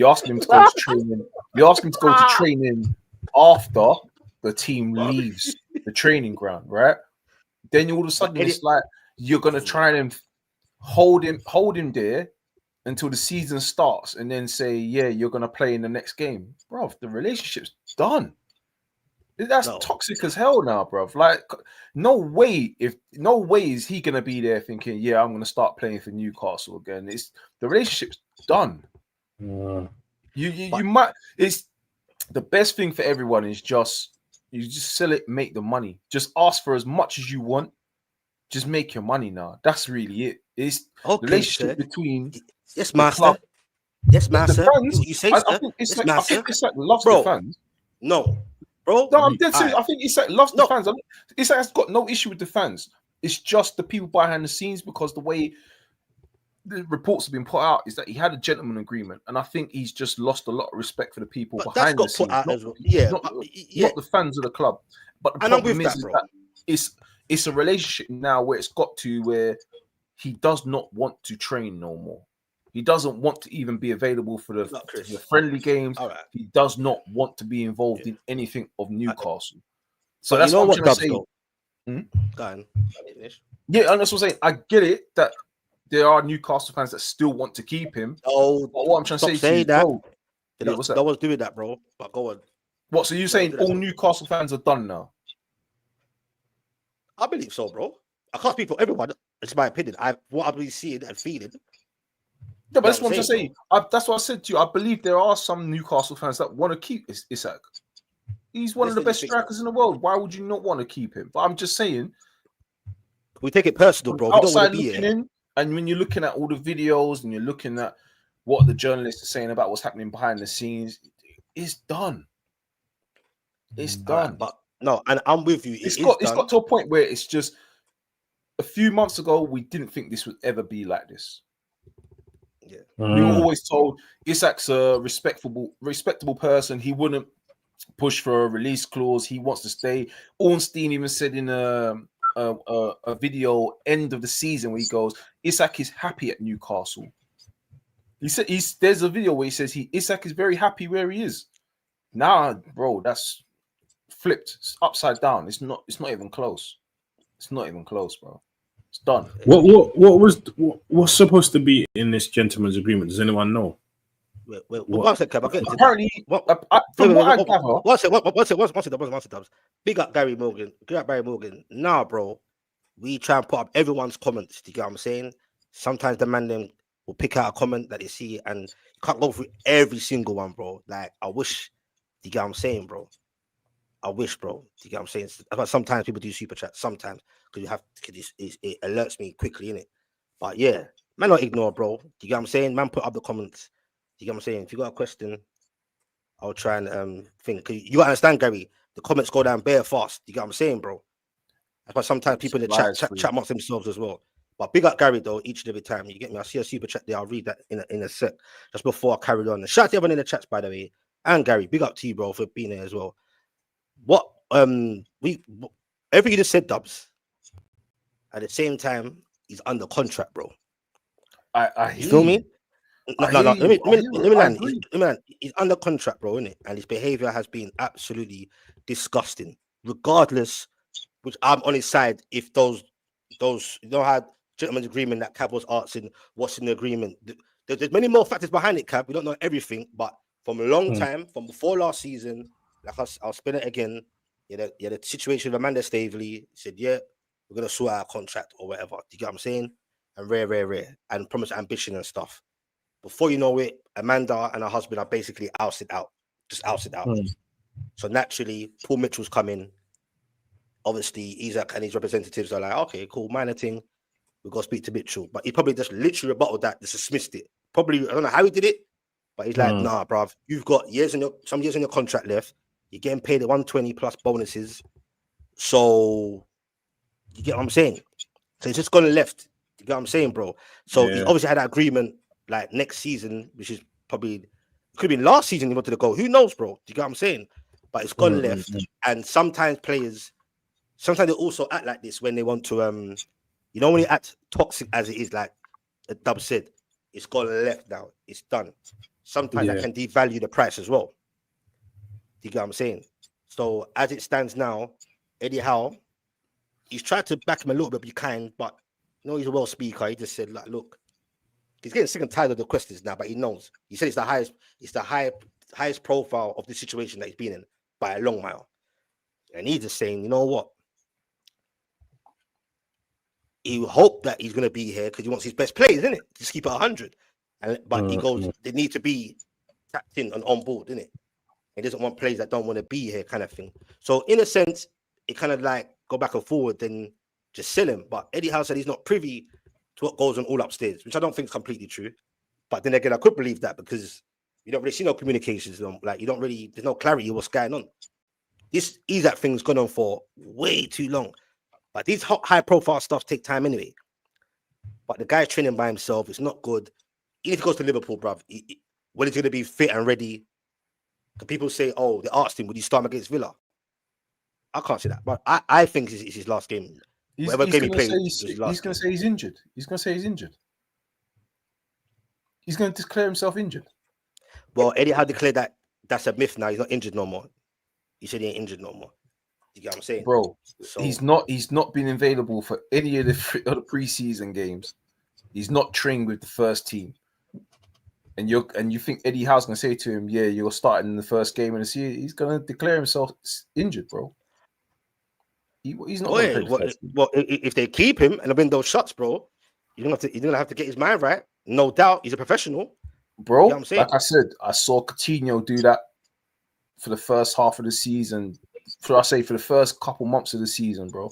ask him to go to training. You ask him to go to training after the team leaves the training ground, right? Then all of a sudden it's like you're gonna try and hold him there until the season starts, and then say, yeah, you're gonna play in the next game, bro. The relationship's done. That's toxic as hell now, bro. Like, no way is he gonna be there thinking, yeah, I'm gonna start playing for Newcastle again. The relationship's done. You might. It's the best thing for everyone is you just sell it, make the money. Just ask for as much as you want. Just make your money now. That's really it. It's the relationship between master. Yes, master. The fans, you say, I think it's like loves the fans. No, bro. No, I'm dead serious. I think Isak loves the fans. Isak has got no issue with the fans. It's just the people behind the scenes, because the way the reports have been put out is that he had a gentleman agreement, and I think he's just lost a lot of respect for the people behind the scenes. Not the fans of the club. But the problem is that it's a relationship now where it's got to where he does not want to train no more. He doesn't want to even be available for the friendly games. Right. He does not want to be involved in anything of Newcastle. So that's what I'm trying to say. Go on. Yeah, and that's what I'm saying. I get it that there are Newcastle fans that still want to keep him. Oh, but what I'm trying to say that. No one's doing that, bro. But go on. What? So you're saying all Newcastle fans are done now? I believe so, bro. I can't speak for everyone. It's my opinion. What I've been seeing and feeling. Yeah, but that's what I'm saying. That's what I said to you. I believe there are some Newcastle fans that want to keep Isak. He's one of the best strikers in the world. Why would you not want to keep him? But I'm just saying. We take it personal, bro. We don't want to be here. And when you're looking at all the videos and you're looking at what the journalists are saying about what's happening behind the scenes, it's done. It's done. But no, and I'm with you. It's got to a point where it's just a few months ago, we didn't think this would ever be like this. Yeah. We were always told Isak's a respectable person. He wouldn't push for a release clause. He wants to stay. Ornstein even said in a video end of the season where he goes, Isak is happy at Newcastle. He said there's a video where he says Isak is very happy where he is. Nah, bro, that's flipped. It's upside down. It's not even close. It's not even close, bro. It's done. What's supposed to be in this gentleman's agreement? Does anyone know? One second, apparently, from what I gather, one second, Dubs. Big up Barry Morgan. Nah, bro. we try and put up everyone's comments. Do you get what I'm saying? Sometimes the man them will pick out a comment that they see, and you can't go through every single one, bro. Like, I wish. Do you get what I'm saying, bro? I wish, bro. Do you get what I'm saying? That's why sometimes people do super chat. Sometimes because you have, cause it alerts me quickly, innit? But yeah, man, not ignore, bro. Do you get what I'm saying? Man, put up the comments. Do you get what I'm saying? If you got a question, I'll try and think. Cause you gotta understand, Gary. The comments go down bare fast. Do you get what I'm saying, bro? That's why sometimes people in the chat amongst themselves as well. But big up Gary though, each and every time. You get me? I see a super chat there. I'll read that in a sec. Just before I carry on. And shout out to everyone in the chats, by the way. And Gary, big up to you, bro, for being there as well. What everything you just said, Dubs. At the same time, he's under contract, bro. I You feel me? No. Let me land. He's under contract, bro, innit? And his behavior has been absolutely disgusting. Regardless, which I'm on his side. If those you know how gentleman's agreement that Cav was asking, what's in the agreement? There's many more factors behind it, Cav. We don't know everything, but from a long time, from before last season, like I'll spin it again. Yeah, the situation with Amanda Stavely said, yeah, we're gonna sort out our contract or whatever. Do you get what I'm saying? And rare, and promise ambition and stuff. Before you know it, Amanda and her husband are basically ousted out. So naturally, Paul Mitchell's coming. Obviously, Isak and his representatives are like, okay, cool, minor thing. We've got to speak to Mitchell. But he probably just literally rebutted that, just dismissed it. Probably, I don't know how he did it, but he's like, nah, bruv, you've got some years in your contract left. You're getting paid 120 plus bonuses. So you get what I'm saying? So it's just gone left. You get what I'm saying, bro? So he obviously had that agreement like next season, which is probably could have been last season he wanted to go. Who knows, bro? Do you get what I'm saying? But it's gone left. And sometimes players, sometimes they also act like this when they want to you know, when you act toxic as it is, like Dub said, it's gone left now. It's done. Sometimes that can devalue the price as well. Do you get what I'm saying? So as it stands now, Eddie Howe, he's tried to back him a little bit, be kind, but you know he's a well speaker. He just said, like, look, he's getting sick and tired of the questions now, but he knows. He said it's the highest profile of the situation that he's been in by a long mile. And he's just saying, you know what? He hope that he's gonna be here because he wants his best players, isn't it? Just keep it 100. But he goes, they need to be tapped in and on board, isn't it? He doesn't want players that don't want to be here, kind of thing. So in a sense, it kind of like go back and forward, then just sell him. But Eddie Howe said he's not privy to what goes on all upstairs, which I don't think is completely true. But then again, I could believe that because you don't really see no communications. Like, you don't really, there's no clarity of what's going on. This Isak thing's gone on for way too long. But these high profile stuff take time anyway. But the guy's training by himself. It's not good. Even if he goes to Liverpool, bruv, when he's going to be fit and ready, because people say, oh, they asked him, would you start him against Villa? I can't say that. But I think it's his last game. Whatever game he played, he's going to say he's injured. He's going to say he's injured. He's going to declare himself injured. Well, Eddie Howe declared that that's a myth now. He's not injured no more. He said he ain't injured no more. You get what I'm saying? Bro, so, he's not been available for any of the preseason games. He's not trained with the first team. And you think Eddie Howe's going to say to him, yeah, you're starting in the first game of the season. He's going to declare himself injured, bro. He's not going to play the first team. Well, if they keep him and win those shots, bro, you're going to have to get his mind right. No doubt. He's a professional. Bro, you know what I'm saying? Like I said, I saw Coutinho do that for the first half of the season. For the first couple months of the season, bro.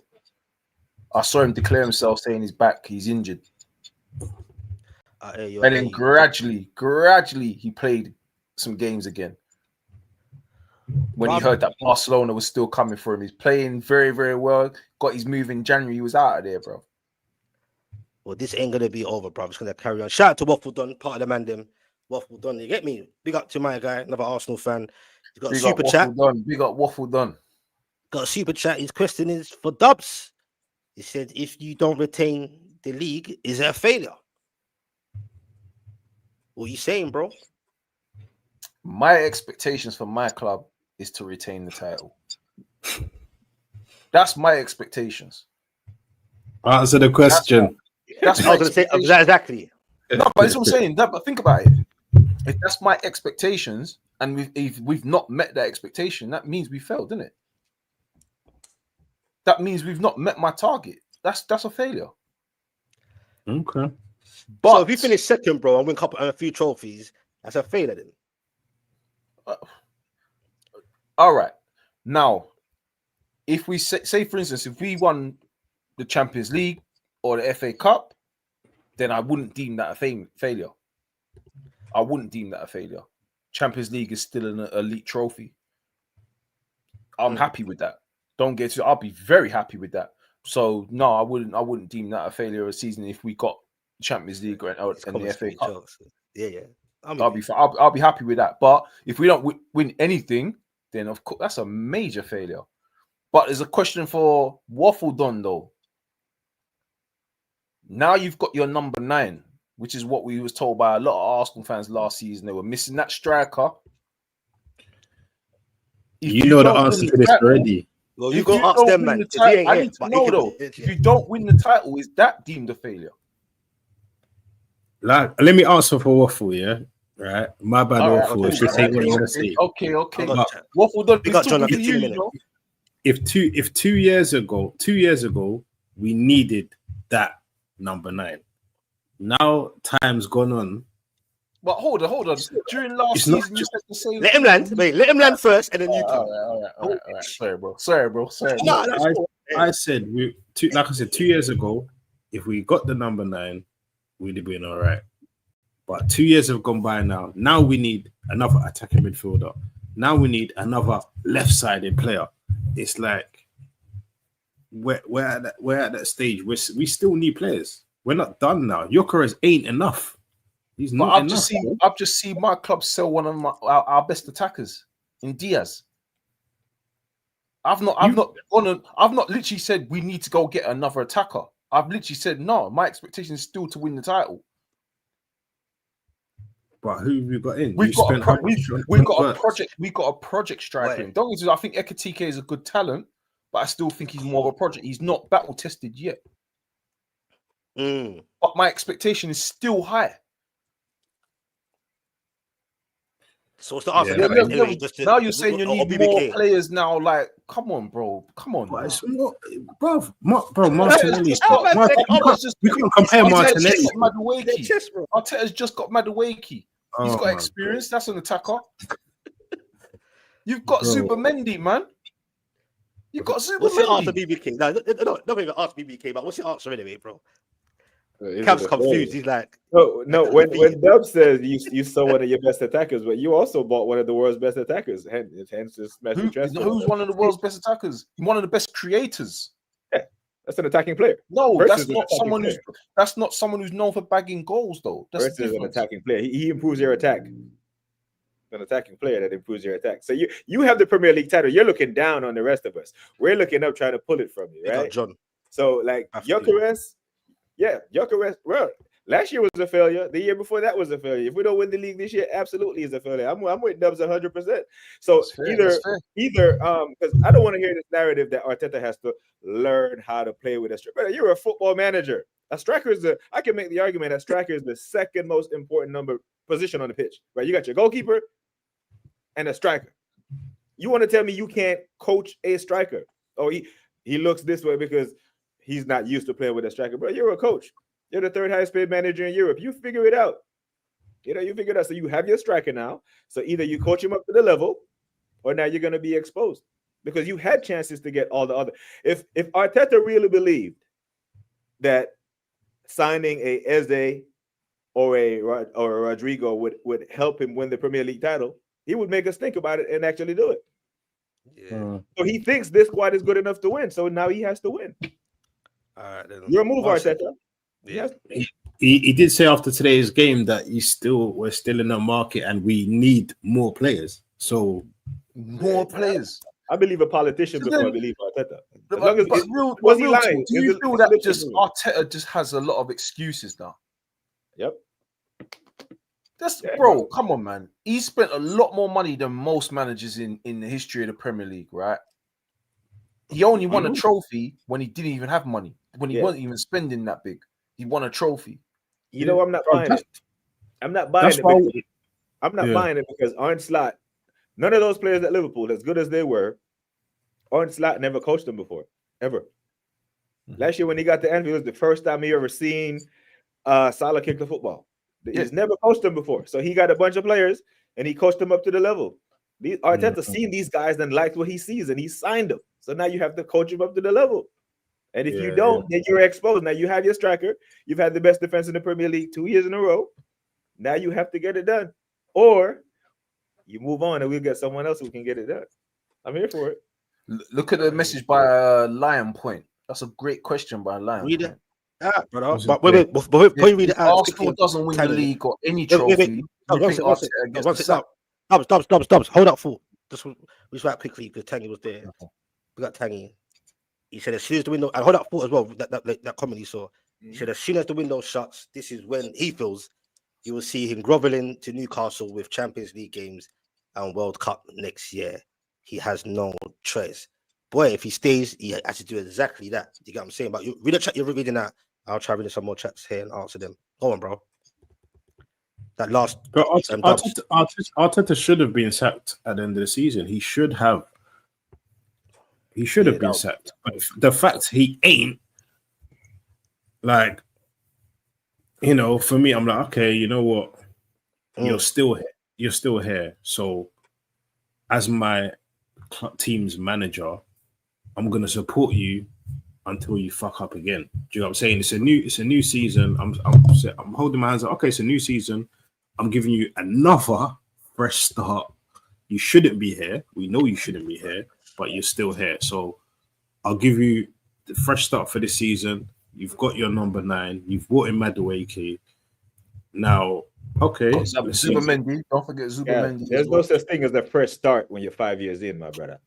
I saw him declare himself saying he's back, he's injured. And then gradually, he played some games again. When he heard that Barcelona was still coming for him, he's playing very, very well. Got his move in January, he was out of there, bro. Well, this ain't gonna be over, bro. It's gonna carry on. Shout out to Waffle Don, part of the man, them. Waffle Don, you get me? Big up to my guy, another Arsenal fan. He's got a super chat. Big up Waffle Don. Got a super chat. His question is for Dubs. He said, if you don't retain the league, is it a failure? What are you saying, bro? My expectations for my club is to retain the title. That's my expectations. Answer the question. That's what I was going to say. Exactly. No, but that's what I'm saying. But think about it. If that's my expectations, and we've not met that expectation, that means we failed, doesn't it? That means we've not met my target. That's a failure. Okay. But So if you finish second, bro, and win a few trophies, that's a failure then. all right, now if we say for instance, if we won the Champions League or the FA Cup, then I wouldn't deem that a failure. I wouldn't deem that a failure. Champions League is still an elite trophy. I'm happy with that. Don't get to. I'll be very happy with that. So no, I wouldn't deem that a failure of a season if we got Champions League and the FA Cup. Jokes. Yeah. I'll be fine. I'll be happy with that. But if we don't win anything, then of course that's a major failure. But there's a question for Waffledon though. Now you've got your number 9, which is what we was told by a lot of Arsenal fans last season. They were missing that striker. You know the answer to this already. Well, you go ask them, man. I need to know though. If you don't win the title, is that deemed a failure? Like, let me answer for Waffle, yeah? Right? My bad, Waffle. Okay, Just say what you want to say. Okay. Waffle done. We got John on 15 minutes. If 2 years ago, we needed that number 9. Now time's gone on. But hold on. During last season, you said the same. Let him land. Wait, let him land first, and then you come. All right. Sorry, bro. No, that's cool. I said like I said 2 years ago, if we got the number 9, we'd have been all right. But 2 years have gone by now. Now we need another attacking midfielder. Now we need another left-sided player. It's like we're at that stage. We still need players. We're not done now. Gyokeres ain't enough. He's not enough. I've just seen my club sell one of our best attackers in Diaz. I've not literally said we need to go get another attacker. I've literally said no. My expectation is still to win the title. But who have we got in? We've got a project striker in. Don't get me. I think Ekatike is a good talent, but I still think he's more of a project. He's not battle tested yet. But my expectation is still high. So what's the answer? Now you're saying you need more players now. Like, come on, bro. Come on, bro. Martinelli. We can't compare Martinelli. Arteta's just got Madueke. He's got experience. That's an attacker. You've got Super Mendy, man. You've got Super What's Mendy. your answer, BBK? No, don't even ask BBK, but what's your answer anyway, bro? Cav's confused. He's like, no. When Dub says you saw one of your best attackers, but you also bought one of the world's best attackers. Hence this massive transfer. Who's one of the world's best attackers? One of the best creators. Yeah, that's an attacking player. No, that's not someone who's known for bagging goals, though. That's an attacking player. He improves your attack. An attacking player that improves your attack. So you have the Premier League title. You're looking down on the rest of us. We're looking up, trying to pull it from you, right? John. So like Gyokeres. Yeah, Gyokeres, well, last year was a failure. The year before that was a failure. If we don't win the league this year, absolutely is a failure. I'm with Dubs 100%. So either because I don't want to hear this narrative that Arteta has to learn how to play with a striker. You're a football manager. A striker is I can make the argument that striker is the second most important position on the pitch. Right? You got your goalkeeper and a striker. You want to tell me you can't coach a striker? Oh, he looks this way because he's not used to playing with a striker, but you're a coach. You're the third highest paid manager in Europe. You figure it out. You figure it out. So you have your striker now. So either you coach him up to the level, or now you're going to be exposed because you had chances to get all the other. If Arteta really believed that signing a Eze or a Rodrigo would help him win the Premier League title, he would make us think about it and actually do it. Yeah. So he thinks this squad is good enough to win. So now he has to win. All right, then. Your move, Arteta. Yeah. He did say after today's game that we're still in the market and we need more players. So more players. I believe a politician before I believe Arteta. Do you feel that just Arteta just has a lot of excuses now? Yep. Bro, come on, man. He spent a lot more money than most managers in the history of the Premier League, right? He only won a trophy when he didn't even have money, when he wasn't even spending that big. He won a trophy. I'm not buying it. I'm not buying it. I'm not buying it because Arne Slot, none of those players at Liverpool, as good as they were, Arne Slot never coached them before, ever. Last year when he got to Anfield, it was the first time he ever seen Salah kick the football. He's never coached them before. So he got a bunch of players and he coached them up to the level. Arteta seen these guys and liked what he sees and he signed them. So now you have to coach him up to the level. And if you don't, then you're exposed. Now you have your striker. You've had the best defense in the Premier League 2 years in a row. Now you have to get it done. Or you move on and we'll get someone else who can get it done. I'm here for it. Look at the message by Lion Point. That's a great question by Lion. Read it out, brother. But wait, before you read it out, Arsenal doesn't win the league or any trophy. Dubs. Hold up, fool. Just right quickly because Tangy was there. We got Tangy. He said as soon as the window, and hold up, fool as well. That comment he saw. He said as soon as the window shuts, this is when he feels you will see him groveling to Newcastle with Champions League games and World Cup next year. He has no choice. Boy, if he stays, he has to do exactly that. You get what I'm saying? But you read the chat you're reading that. I'll try reading some more chats here and answer them. Go on, bro. That last. Arteta should have been sacked at the end of the season. He should have. He should have been sacked. But the fact he ain't, like, you know, for me, I'm like, okay, you know what? You're still here. You're still here. So, as my team's manager, I'm gonna support you until you fuck up again. Do you know what I'm saying? It's a new season. I'm holding my hands up. Okay, it's a new season. I'm giving you another fresh start. You shouldn't be here. We know you shouldn't be here, but you're still here. So I'll give you the fresh start for this season. You've got your number 9. You've brought in Madueke. Now, okay. Zubimendi. Don't forget Zubimendi. There's no such thing as a fresh start when you're 5 years in, my brother.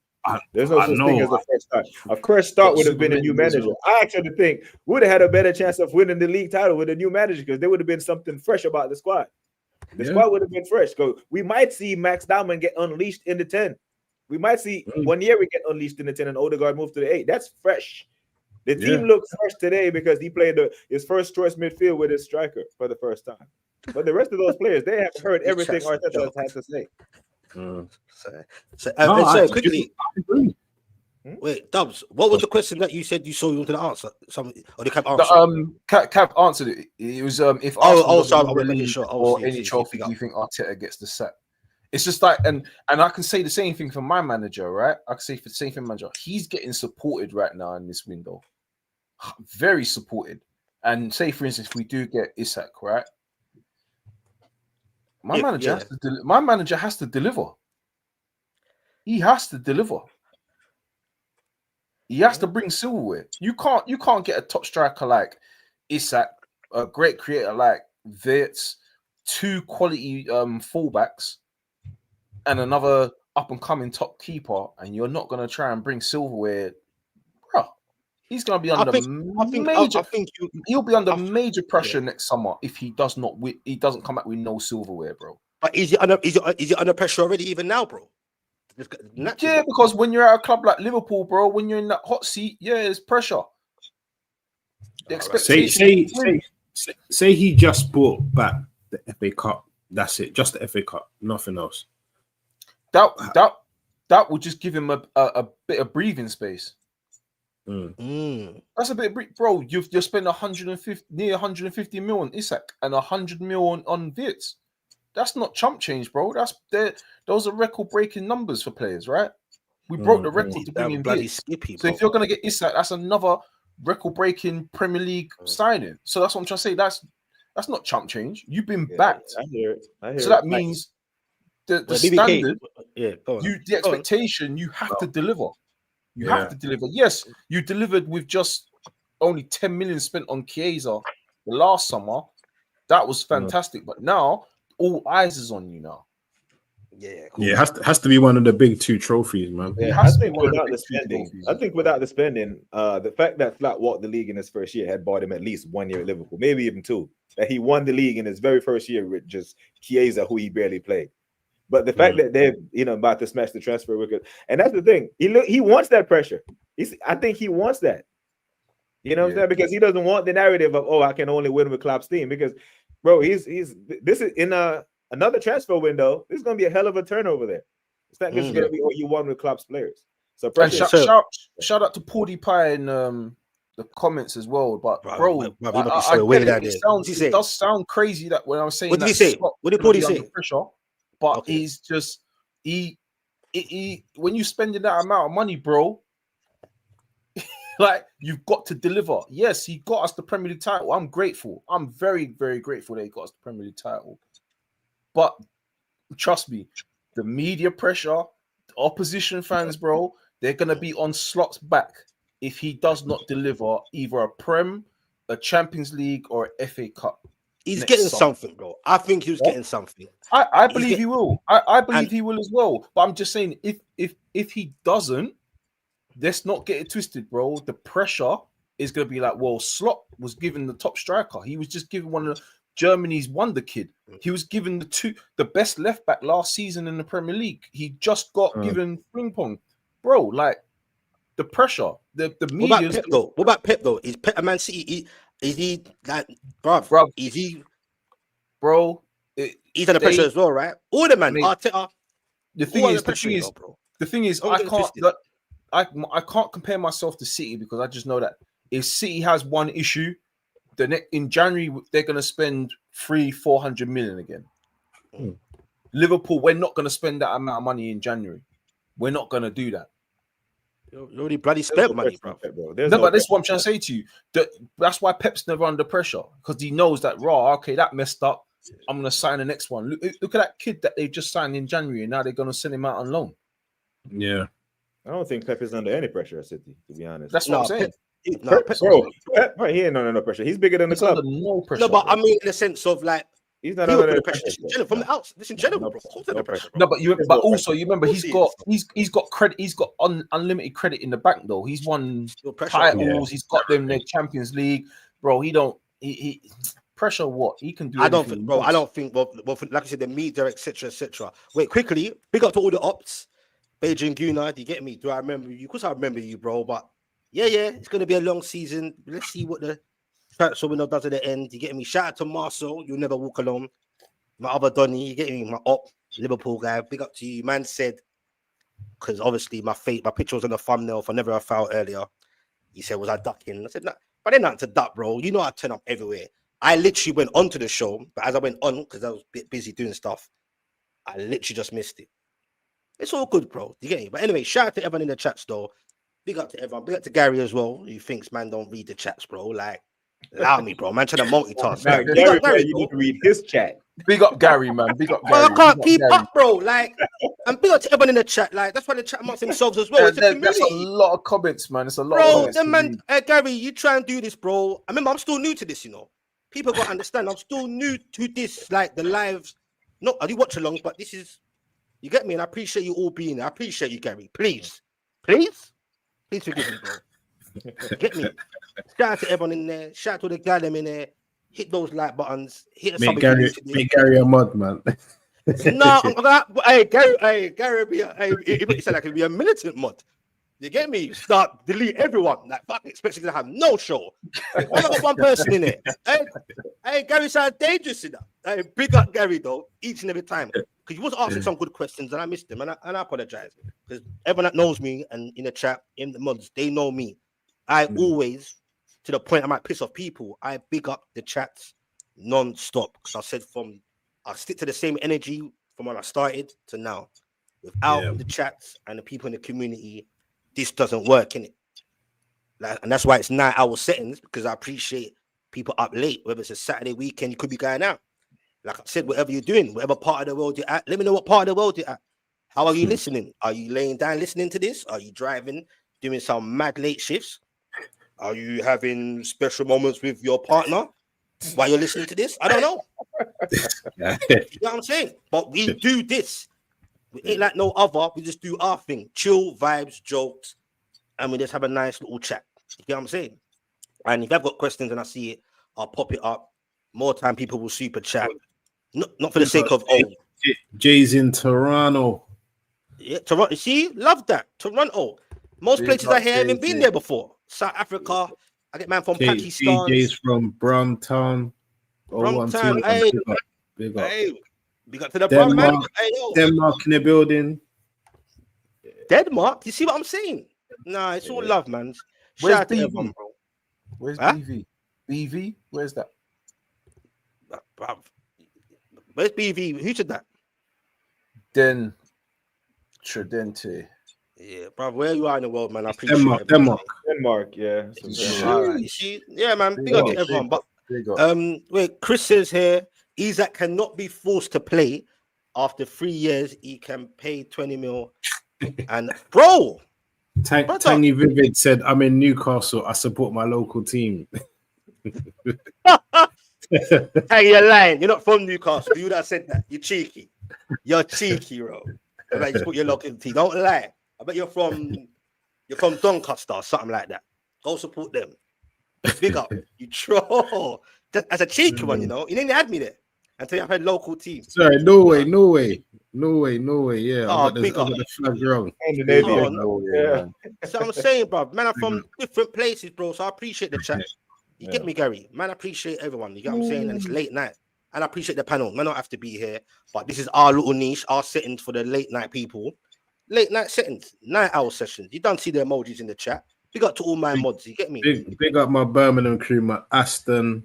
There's no such thing as a fresh start. A fresh start would have been a new manager. I actually think we would have had a better chance of winning the league title with a new manager because there would have been something fresh about the squad. The squad would have been fresh. So we might see Max Diamond get unleashed in the 10. We might see 1 year we get unleashed in the 10 and Odegaard move to the 8. That's fresh. The team looks fresh today because he played his first choice midfield with his striker for the first time. But the rest of those players, they have heard everything Arteta has to say. Quickly. Wait, Dubs, what was the question that you said you saw you wanted to answer? Or the Cav answered? Cav answered it. It was if any trophy, do you think Arteta gets the sack? It's just like, and I can say the same thing for my manager, right? I can say for the same thing, manager. He's getting supported right now in this window, very supported. And say, for instance, if we do get Isak, right? My manager has to deliver. He has to deliver. He has to bring silverware. You can't get a top striker like Isak, a great creator like Wirtz, 2 quality fullbacks, and another up and coming top keeper, and you're not gonna try and bring silverware, bro. He's gonna be under he'll be under major pressure next summer if he doesn't come back with no silverware, bro. But is he under pressure already even now, bro? Yeah, because when you're at a club like Liverpool, bro, when you're in that hot seat, there's pressure. The expectation. Say he just brought back the FA Cup. That's it, just the FA Cup, nothing else. That would just give him a bit of breathing space. That's a bit of bro. You're spending 150 million on Isak and 100 million on Wirtz. That's not chump change, bro. Those are record-breaking numbers for players, right? We broke the record to bring in Wirtz. So if you're gonna get Isak, that's another record-breaking Premier League signing. So that's what I'm trying to say. That's not chump change. You've been backed. I hear it. So that means the standard, the expectation, you have to deliver. You have to deliver. Yes, you delivered with just only 10 million spent on Chiesa the last summer. That was fantastic. But now all eyes is on you now. Yeah, it has to be one of the big 2 trophies, man. Yeah, I think without the spending, the fact that Flat walked the league in his first year had bought him at least 1 year at Liverpool, maybe even 2. That he won the league in his very first year with just Chiesa, who he barely played. But the fact that they're about to smash the transfer record, and that's the thing. He wants that pressure. I think he wants that. You know what I'm saying? Because he doesn't want the narrative of I can only win with Klopp's team. Because, bro, this is in another transfer window. This is gonna be a hell of a turnover there. It's not just gonna be what you won with Klopp's players. So shout out to Porty Pie in the the comments as well. But Bro, he must be I so weird get out it. there. It What's he sounds, say? it does sound crazy that when I was saying What did that he say? Slot What did gonna be he under say? pressure, but Okay. he's just he when you spending that amount of money, bro, like you've got to deliver. Yes, he got us the Premier League title. I'm grateful. I'm very, very grateful that he got us the Premier League title. But trust me, the media pressure, the opposition fans, bro, they're gonna be on Slot's back if he does not deliver either a Prem, a Champions League, or a FA Cup. He's next getting summer. something, bro. I think he was getting something. I He's believe he will. I believe he will as well. But I'm just saying, if he doesn't, let's not get it twisted, bro. The pressure is gonna be like, well, Slot was given the top striker. He was just given one of Germany's wonder kid. He was given the best left back last season in the Premier League. He just got given ping pong, bro. Like the pressure, the media. What about Pep though? What about Pep though? Is Pep a Man City? Is he like, bruv? Is he, bro? He's under pressure as well, right? All the man, Arteta. The thing is, bro. The thing is, I can't compare myself to City because I just know that if City has one issue, in January they're going to spend 300-400 million again. Liverpool, we're not going to spend that amount of money in January. We're not going to do that. You already bloody spent money, bro. But this is what I'm trying to say to you. That's why Pep's never under pressure because he knows that okay, that messed up. I'm going to sign the next one. Look at that kid that they just signed in January, and now they're going to send him out on loan. Yeah, I don't think Pep is under any pressure at City, to be honest. That's what I'm saying. Pep, right, he ain't under no pressure. He's bigger than the club. No pressure. No, but I mean in the sense of like he's not under the pressure. From the outside, this in general, bro. No pressure, bro. No, but you remember he's got credit. He's got unlimited credit in the bank though. He's won titles. Yeah. He's got them the Champions League, bro. He pressure what he can do. I don't think, bro. I don't think. Well, like I said, the media, etc., etc. Wait, quickly, big up to all the ops. Beijing Guna, do you get me? Do I remember you? Of course I remember you, bro. But yeah, it's gonna be a long season. Let's see what the transfer window does at the end. You get me? Shout out to Marcel. You'll never walk alone. My other Donny, you get me? My op, Liverpool guy. Big up to you. Man said, because obviously my picture was on the thumbnail for Never a Foul earlier. He said, was I ducking? I said, no, but they're not to duck, bro. You know I turn up everywhere. I literally went onto the show, but as I went on, because I was a bit busy doing stuff, I literally just missed it. It's all good, bro. You get me? But anyway, shout out to everyone in the chats, though. Big up to everyone. Big up to Gary as well, who thinks man don't read the chats, bro. Like, allow me, bro. Man trying to multitask. Now, Gary, you need to read his chat. Big up Gary, man. Big up Gary. Well, I can't keep up, bro. Like, and big up to everyone in the chat. Like, that's why they chat amongst themselves as well. That's a lot of comments, man. It's a lot of comments. Bro, man, Gary, you try and do this, bro. I remember I'm still new to this, you know. People got to understand I'm still new to this, like the lives. No, I do watch alongs, but this is, you get me? And I appreciate you all being there. I appreciate you, Gary. Please forgive me, bro. Get me? Shout out to everyone in there. Shout out to the guy them in there. Hit those like buttons. Hit make Gary a mod, man. No, Gary, he said I could be a militant mod. You get me? Start delete everyone. Like fuck, expecting to have no show. I got one person in it. Hey, Gary sounds dangerous in that. Hey, big up Gary though, each and every time. Because he was asking some good questions and I missed him, and I apologize. Because everyone that knows me and in the chat, in the mods, they know me. I always, to the point I might piss off people, I big up the chats non-stop. Because I said I stick to the same energy from when I started to now. Without the chats and the people in the community, this doesn't work, innit? Like, and that's why it's 9-hour settings, because I appreciate people up late, whether it's a Saturday weekend, you could be going out. Like I said, whatever you're doing, whatever part of the world you're at, let me know what part of the world you're at. How are you listening? Are you laying down listening to this? Are you driving, doing some mad late shifts? Are you having special moments with your partner while you're listening to this? I don't know. You know what I'm saying? But we do this. We ain't like no other. We just do our thing. Chill, vibes, jokes, and we just have a nice little chat. You get what I'm saying? And if I've got questions and I see it, I'll pop it up. More time people will super chat. Not for the sake of Jay's in Toronto. Yeah, Toronto. See, love that. Toronto. Most places I hear haven't been there before. South Africa. I get man from Pakistan. Jay's from Brumtown. Brumtown. Big up. Hey. We got to the Denmark, man. Hey, Denmark in the building. Denmark? You see what I'm saying? Nah, it's all love, man. Shout out to everyone, bro. Where's Huh? BV? BV? Where's that? Bruv. Where's BV? Who said that? Den Tridente. Yeah, bro. Where you are in the world, man. I appreciate it. Denmark. Denmark, yeah. Shit. All right. You see, yeah, man. Big up to everyone. But Big up. wait, Chris says here, Isak cannot be forced to play. After 3 years, he can pay 20 mil. And bro, Tangy Vivid said, "I'm in Newcastle. I support my local team." hey, you're lying. You're not from Newcastle. You would have said that. You're cheeky. You're cheeky, bro. I bet you support your local team. Don't lie. I bet you're from Doncaster or something like that. Go support them. Big up. You troll. As a cheeky one, you know. You didn't had me there until I've had local teams. Sorry, no way. Yeah, I got the flag wrong. So I'm saying, bro, man, I'm from different places, bro. So I appreciate the chat. You get me, Gary? Man, I appreciate everyone. You get what I'm saying? And it's late night. And I appreciate the panel. Man, don't have to be here. But this is our little niche, our settings for the late night people. Late night settings, night owl sessions. You don't see the emojis in the chat. Big up to all my mods. You get me? Big up my Birmingham crew, my Aston.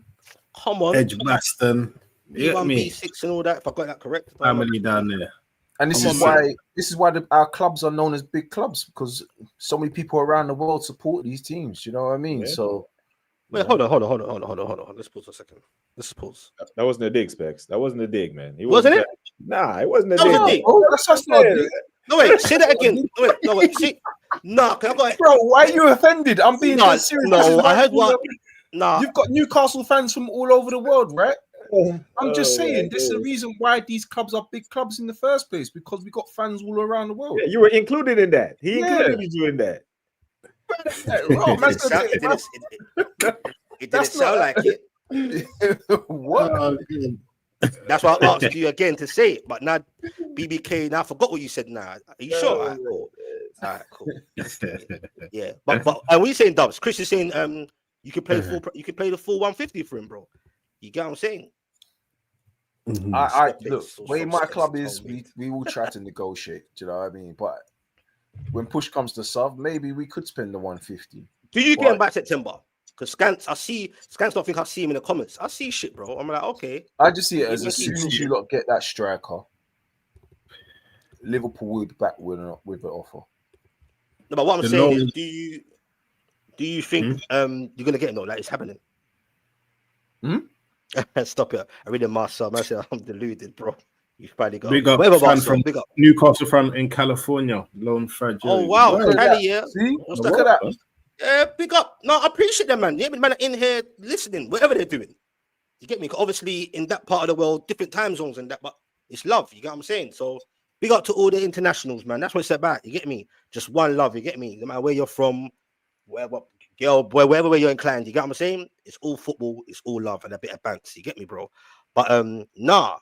Come on. Edgbaston. You get me? B6 and all that, if I got that correct. Family down there. And this is why our clubs are known as big clubs, because so many people around the world support these teams. You know what I mean? Yeah. So wait, hold on. Let's pause a second. Let's pause. That wasn't a dig, Specs. That wasn't a dig, man. Wasn't it? Nah, it wasn't a dig. That's not a dig. No, wait, say that again. No, wait. See, no, can I go? Bro, why are you offended? I'm being serious. No, I heard what. Nah, you've got Newcastle fans from all over the world, right? I'm just saying, this is the reason why these clubs are big clubs in the first place, because we got fans all around the world. Yeah, you were included in that. He included you in that. It didn't sound like it. What? That's why I asked you again to say it, but now BBK. Now I forgot what you said. Now are you sure? All right, cool. Yeah, but and we saying Dubs. Chris is saying you can play you can play the full 150 for him, bro. You get what I'm saying? I look, way my club is, we will try to negotiate. Do you know what I mean? But when push comes to shove, maybe we could spend the 150. Do you get him back September? Because Skants don't think I see him in the comments. I see shit, bro. I'm like, okay. I just see it as soon as you lot get that striker, Liverpool will be back with an offer. No, but what I'm saying is, do you think you're gonna get him though? Like it's happening? Stop it. I read the master. I said I'm deluded, bro. You've probably got big up fan from big up. Newcastle fan in California. Lone fragile. Oh wow, Cali, yeah. See? Look at that. Yeah, big up. No, I appreciate them, man. Yeah, man are in here listening, whatever they're doing. You get me? Obviously, in that part of the world, different time zones and that, but it's love. You get what I'm saying? So big up to all the internationals, man. That's what it's about. You get me? Just one love. You get me? No matter where you're from, wherever you're inclined. You get what I'm saying? It's all football. It's all love and a bit of banks. You get me, bro? But nah.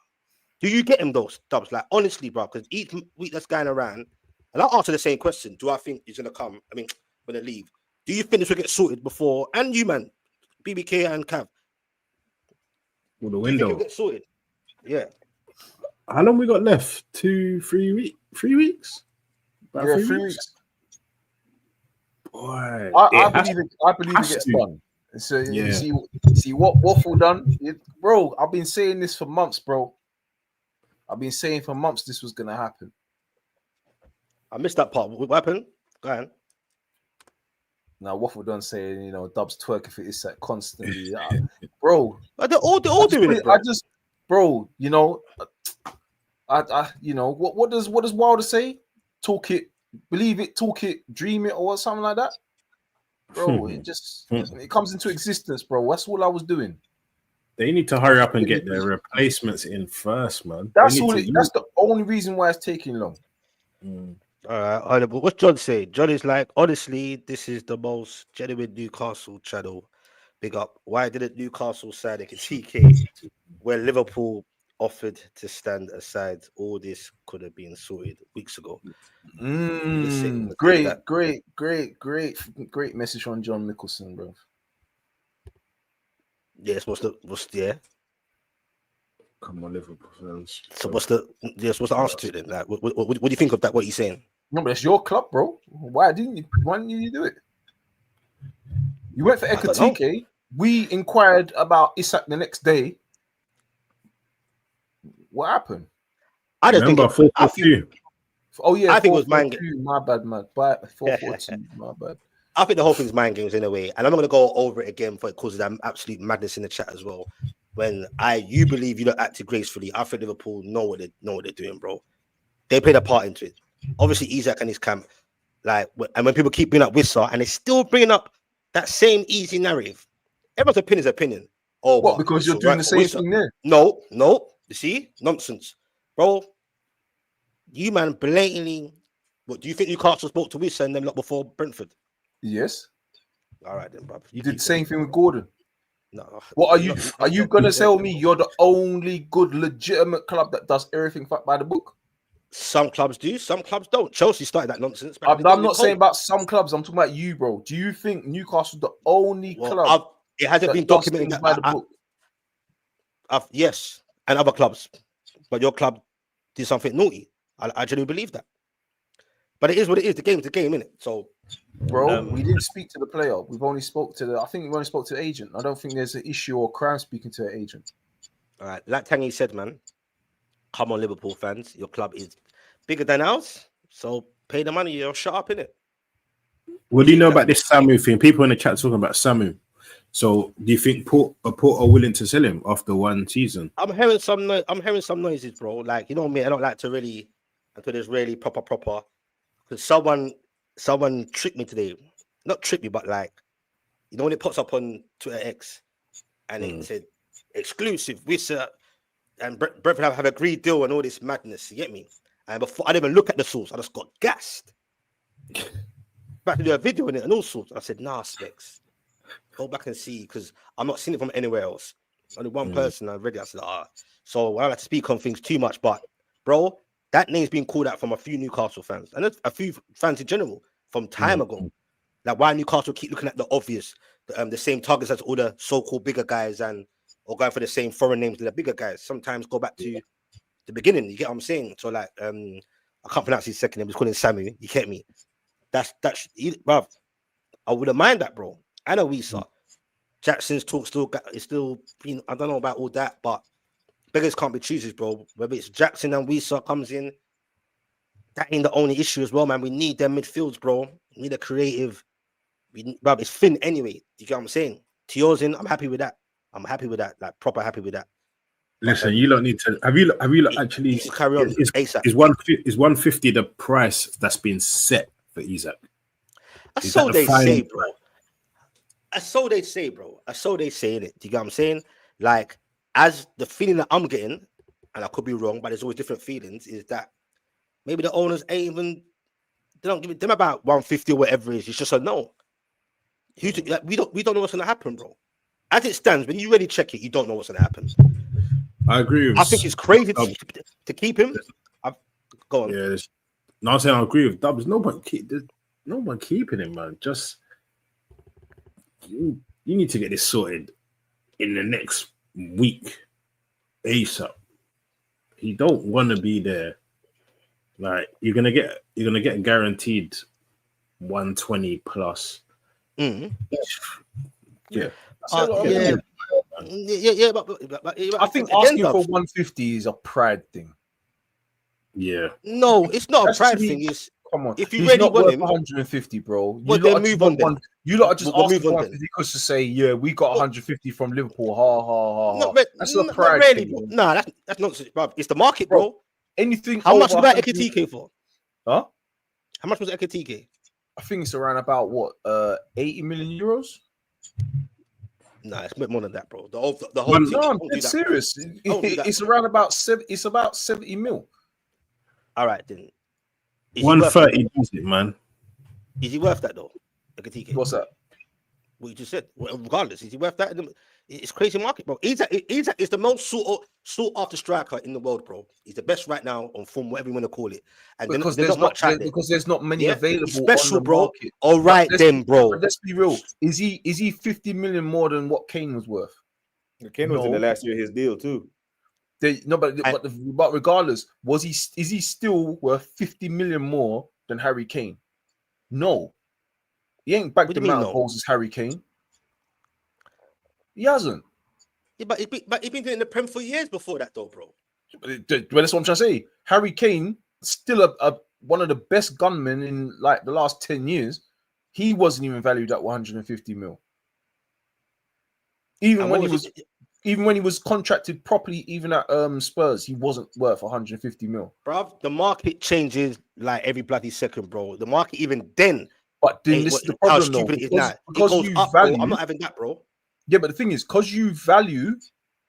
Do you get him those Dubs? Like honestly, bro, because each week that's going around, and I'll answer the same question. Do I think he's gonna come? I mean, gonna leave? Do you think this will get sorted before? And you, man, BBK and Cav. Well, the window will get sorted. Yeah. How long we got left? 3 weeks? 3 weeks? About 3 weeks. Boy, I believe it gets done. So you see what Waffle done, bro. I've been saying this for months, bro. I've been saying for months this was gonna happen. I missed that part. What happened? Go ahead. Now Waffle done saying, Dubs twerking for Isak constantly, bro. They're all doing it. Bro. What does Wilder say? Talk it, believe it, talk it, dream it, or something like that. Bro, it comes into existence, bro. That's all I was doing. They need to hurry up and get their replacements in first, man. That's the only reason why it's taking long. All right, but what's John saying? John is like, honestly, this is the most genuine Newcastle channel. Big up. Why didn't Newcastle sign a TK where Liverpool offered to stand aside? All this could have been sorted weeks ago. Great message from John Nicholson, bro. Yes, what's the Come on, Liverpool fans. So what's the answer to it then? Like, what do you think of that? What he's saying? No, but it's your club, bro. Why didn't you do it? You went for I don't know. Ekatike. We inquired about Isak the next day. What happened? I just think Remember, it, I think 4-4-2. Oh yeah, I think it was mind 4-4-2. My bad, man. 4-4-2. My bad. I think the whole thing's mind games in a way, and I'm not going to go over it again for it causes that absolute madness in the chat as well. When you believe you don't acted gracefully, I think Liverpool know what they're doing, bro. They played a part into it. Obviously, Isak and his camp, and when people keep bringing up Wissa and they're still bringing up that same easy narrative, everyone's opinion is opinion. Oh, What? but Because you're Wissa, doing right, the same Wissa. thing there. No. You see, nonsense, bro. You man blatantly. What do you think Newcastle spoke to Wissa and them lot before Brentford? Yes. All right then, bro. You did the same thing with Gordon. No. What are you? Are you gonna tell me you're the only good, legitimate club that does everything by the book? Some clubs do, some clubs don't. Chelsea started that nonsense. I'm not saying about some clubs. I'm talking about you, bro. Do you think Newcastle's the only club? It hasn't that been does documented things by the book. Yes, and other clubs, but your club did something naughty. I genuinely believe that. But it is what it is. The game's the game, innit? So, bro, we didn't speak to the player. We've only spoke to I think we only spoke to the agent. I don't think there's an issue or crime speaking to an agent. All right, like Tangy said, man. Come on, Liverpool fans. Your club is bigger than ours. So pay the money. You'll shut up, innit? What do you know about this Samu thing? People in the chat talking about Samu. So do you think Port are willing to sell him after one season? I'm hearing some noises, bro. Like, you know me, I don't like to really until there's really proper. Because someone tricked me today. Not tricked me, but like, you know, when it pops up on Twitter X and it said exclusive, Wissa and Brentford have agreed deal and all this madness. You get me? And before I didn't even look at the source, I just got gassed. Back to do a video in it and all sorts. I said, nah, Specs. Go back and see because I'm not seeing it from anywhere else. Only one person I read it. I said, So I don't like to speak on things too much, but bro, that name's been called out from a few Newcastle fans and a few fans in general from time ago. Like why Newcastle keep looking at the obvious, the same targets as all the so-called bigger guys or going for the same foreign names to the bigger guys. Sometimes go back to the beginning. You get what I'm saying? So like, I can't pronounce his second name. Just call him Samu. You get me? Bruv, I wouldn't mind that, bro. I know Isak. Jackson's talk is still being, I don't know about all that, but beggars can't be choosers, bro. Whether it's Jackson and Isak comes in, that ain't the only issue as well, man. We need them midfields, bro. We need a creative. Bruv, it's thin anyway. Do you get what I'm saying? Thiaw's in. I'm happy with that. Like proper happy with that. Listen, you don't need to. Have you actually carry on? Is 150 the price that's been set for Isak? That's so they say, bro. That's so they say, bro. That's so they say it. Do you get what I'm saying? Like, as the feeling that I'm getting, and I could be wrong, but there's always different feelings, is that maybe the owners ain't even, they don't give it them about 150 or whatever it is. It's just a no. We don't know what's gonna happen, bro. As it stands, when you really check it, you don't know what's gonna happen. I agree with I think it's crazy to keep him. Go on. Yeah, no, I'm saying I agree with Dubs. No one keeping him, man. Just you need to get this sorted in the next week. ASAP. You don't want to be there. Like you're gonna get guaranteed 120 plus. Mm-hmm. Yeah. But I think asking for 150 is a pride thing. Yeah. No, it's not a pride thing. It's come on. If you really want him, 150, bro. You lot move on. You lot are just asking for 150 because to say, yeah, we got 150 from Liverpool. That's a pride thing. Nah, that's nonsense, bro. It's the market, bro. Anything. How much was that Ekatike for? Huh? How much was Ekatike? I think it's around about what 80 million euros. Nah, it's a bit more than that, bro. The whole no, I'm dead serious. It's around about 70 mil. All right, then. 130 does it, man. Is he worth that though? Ekatike? What's that? What you just said. Regardless, is he worth that? It's crazy market, bro. Isak is the most sought after striker in the world, bro. He's the best right now on form, whatever you want to call it. And because there's not many available. He's special, on the bro. Market. All right, then, bro. Let's be real. Is he 50 million more than what Kane was worth? Kane was in the last year of his deal too. But regardless, is he still worth 50 million more than Harry Kane? No, he ain't bagged the amount of goals as Harry Kane. He hasn't. Yeah, but he's been doing the Prem for years before that, though, bro. But that's what I'm trying to say. Harry Kane, still a one of the best gunmen in like the last 10 years. He wasn't even valued at 150 mil. Even when he was contracted properly, even at Spurs, he wasn't worth 150 mil. Bro, the market changes like every bloody second, bro. The market even then. But then this is the how problem, though. stupid it is now. It Because goes you up, value. bro. I'm not having that, bro. Yeah, but the thing is, because you value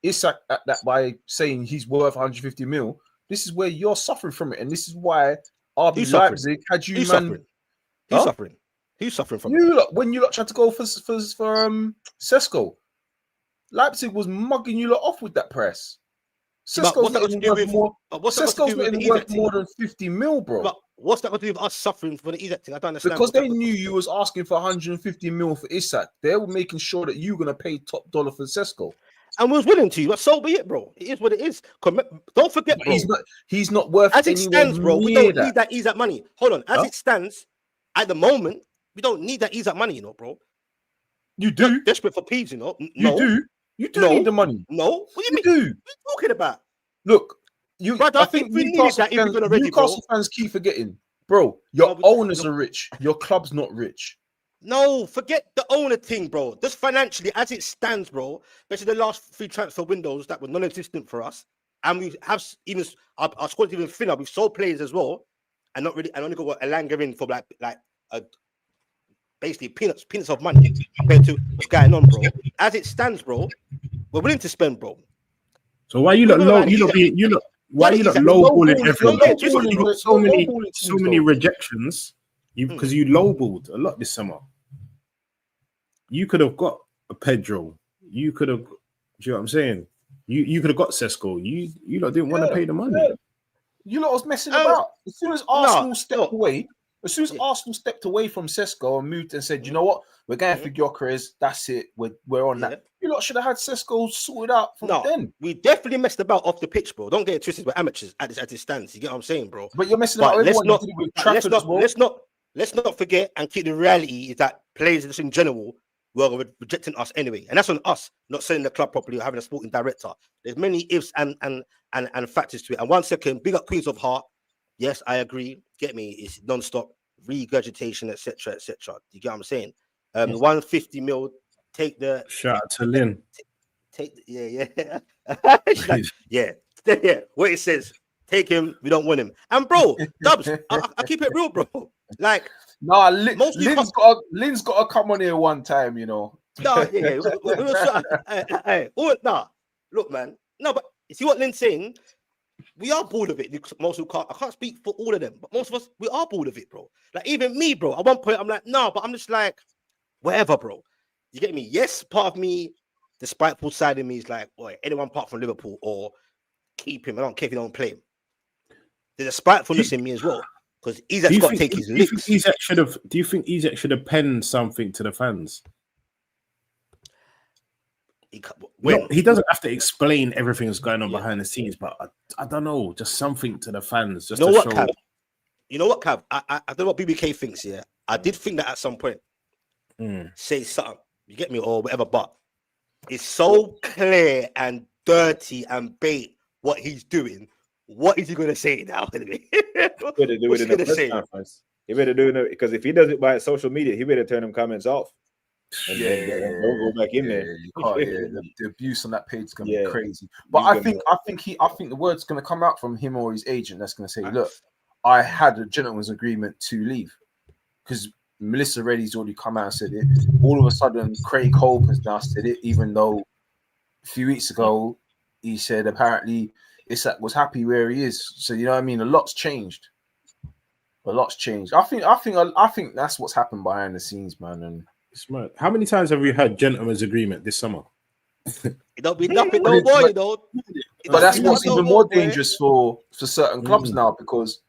Isak at that by saying he's worth 150 mil, this is where you're suffering from it, and this is why RB Leipzig had you suffering? Who's suffering? Who's suffering from it? When you tried to go for Sesko, Leipzig was mugging you lot off with that press. Sesko's not even worth more than 50 mil, bro. But what's that got to do with us suffering for the Isak thing? I don't understand. Because they knew you was asking for 150 mil for Isak. They were making sure that you're going to pay top dollar for Sesko. And we was willing to, but so be it, bro. It is what it is. Don't forget, bro. He's not worth as it stands, bro. We don't need that Isak money. Hold on. As it stands, at the moment, we don't need that Isak money, bro. You do. We're desperate for peas, No. You do. You do need the money. No. What do you mean? Do. What are you talking about? Look, brother, I think Newcastle fans keep forgetting, bro. Your owners are rich. Your club's not rich. No, forget the owner thing, bro. Just financially, as it stands, bro, especially the last 3 transfer windows that were non-existent for us, and we have even our squad even thinner. We've sold players as well, and only got Elanga in for basically peanuts of money compared to what's going on, bro. As it stands, bro, we're willing to spend, bro. So why you not low? Why you not lowballing everyone? You got so many rejections. Because you lowballed a lot this summer. You could have got a Pedro. You could have. Do you know what I'm saying? You could have got Sesko. You lot didn't want to pay the money. Yeah. You lot was messing about. As soon as Arsenal stepped away. As soon as Arsenal stepped away from Sesko and moved and said, you know what, we're going for Gyokeres. That's it. We're on that. You lot should have had Sesko sorted out from then. We definitely messed about off the pitch, bro. Don't get it twisted. We're amateurs at this stands. You get what I'm saying, bro? But you're messing about everyone. Let's not forget and keep the reality is that players just in general were rejecting us anyway, and that's on us not selling the club properly or having a sporting director. There's many ifs and factors to it. And 1 second, big up Queens of Heart. Yes, I agree. Get me? It's non-stop regurgitation, etc., etc. You get what I'm saying? 150 mil. Take the shout out to Lynn. Yeah. Yeah. What it says. Take him. We don't want him. And bro, Dubs, I keep it real, bro. Like, no, Lynn's got to come on here one time, No, yeah. Look, man. No, but you see what Lynn's saying? We are bored of it. Most who can't. I can't speak for all of them, but most of us, we are bored of it, bro. Like even me, bro. At one point, I'm like, no, but I'm just like, whatever, bro. You get me? Yes, part of me, the spiteful side of me is like, boy, anyone apart from Liverpool or keep him. I don't care if you don't play him. There's a spitefulness in me as well because Isak's got to take his licks. Do you think Isak should have penned something to the fans? He doesn't have to explain everything that's going on behind the scenes, but I don't know, just something to the fans. Just Cav? You know what, Cav? I don't know what BBK thinks. Yeah, I did think that at some point. Say something, you get me, or whatever. But it's so clear and dirty and bait what he's doing. What is he going to say now? What's he going to say? He better do it because if he does it by social media, he better turn them comments off. And don't go back in there. You can't, the abuse on that page is gonna be crazy. But I think the word's gonna come out from him or his agent that's gonna say, look, I had a gentleman's agreement to leave. Because Melissa Reddy's already come out and said it. All of a sudden, Craig Hope has now said it, even though a few weeks ago he said apparently Isak was happy where he is. So you know what I mean? A lot's changed. I think that's what's happened behind the scenes, man. And smart. How many times have we had gentleman's agreement this summer? It don't be nothing, no boy, though. But that's what's even more dangerous for certain clubs now, because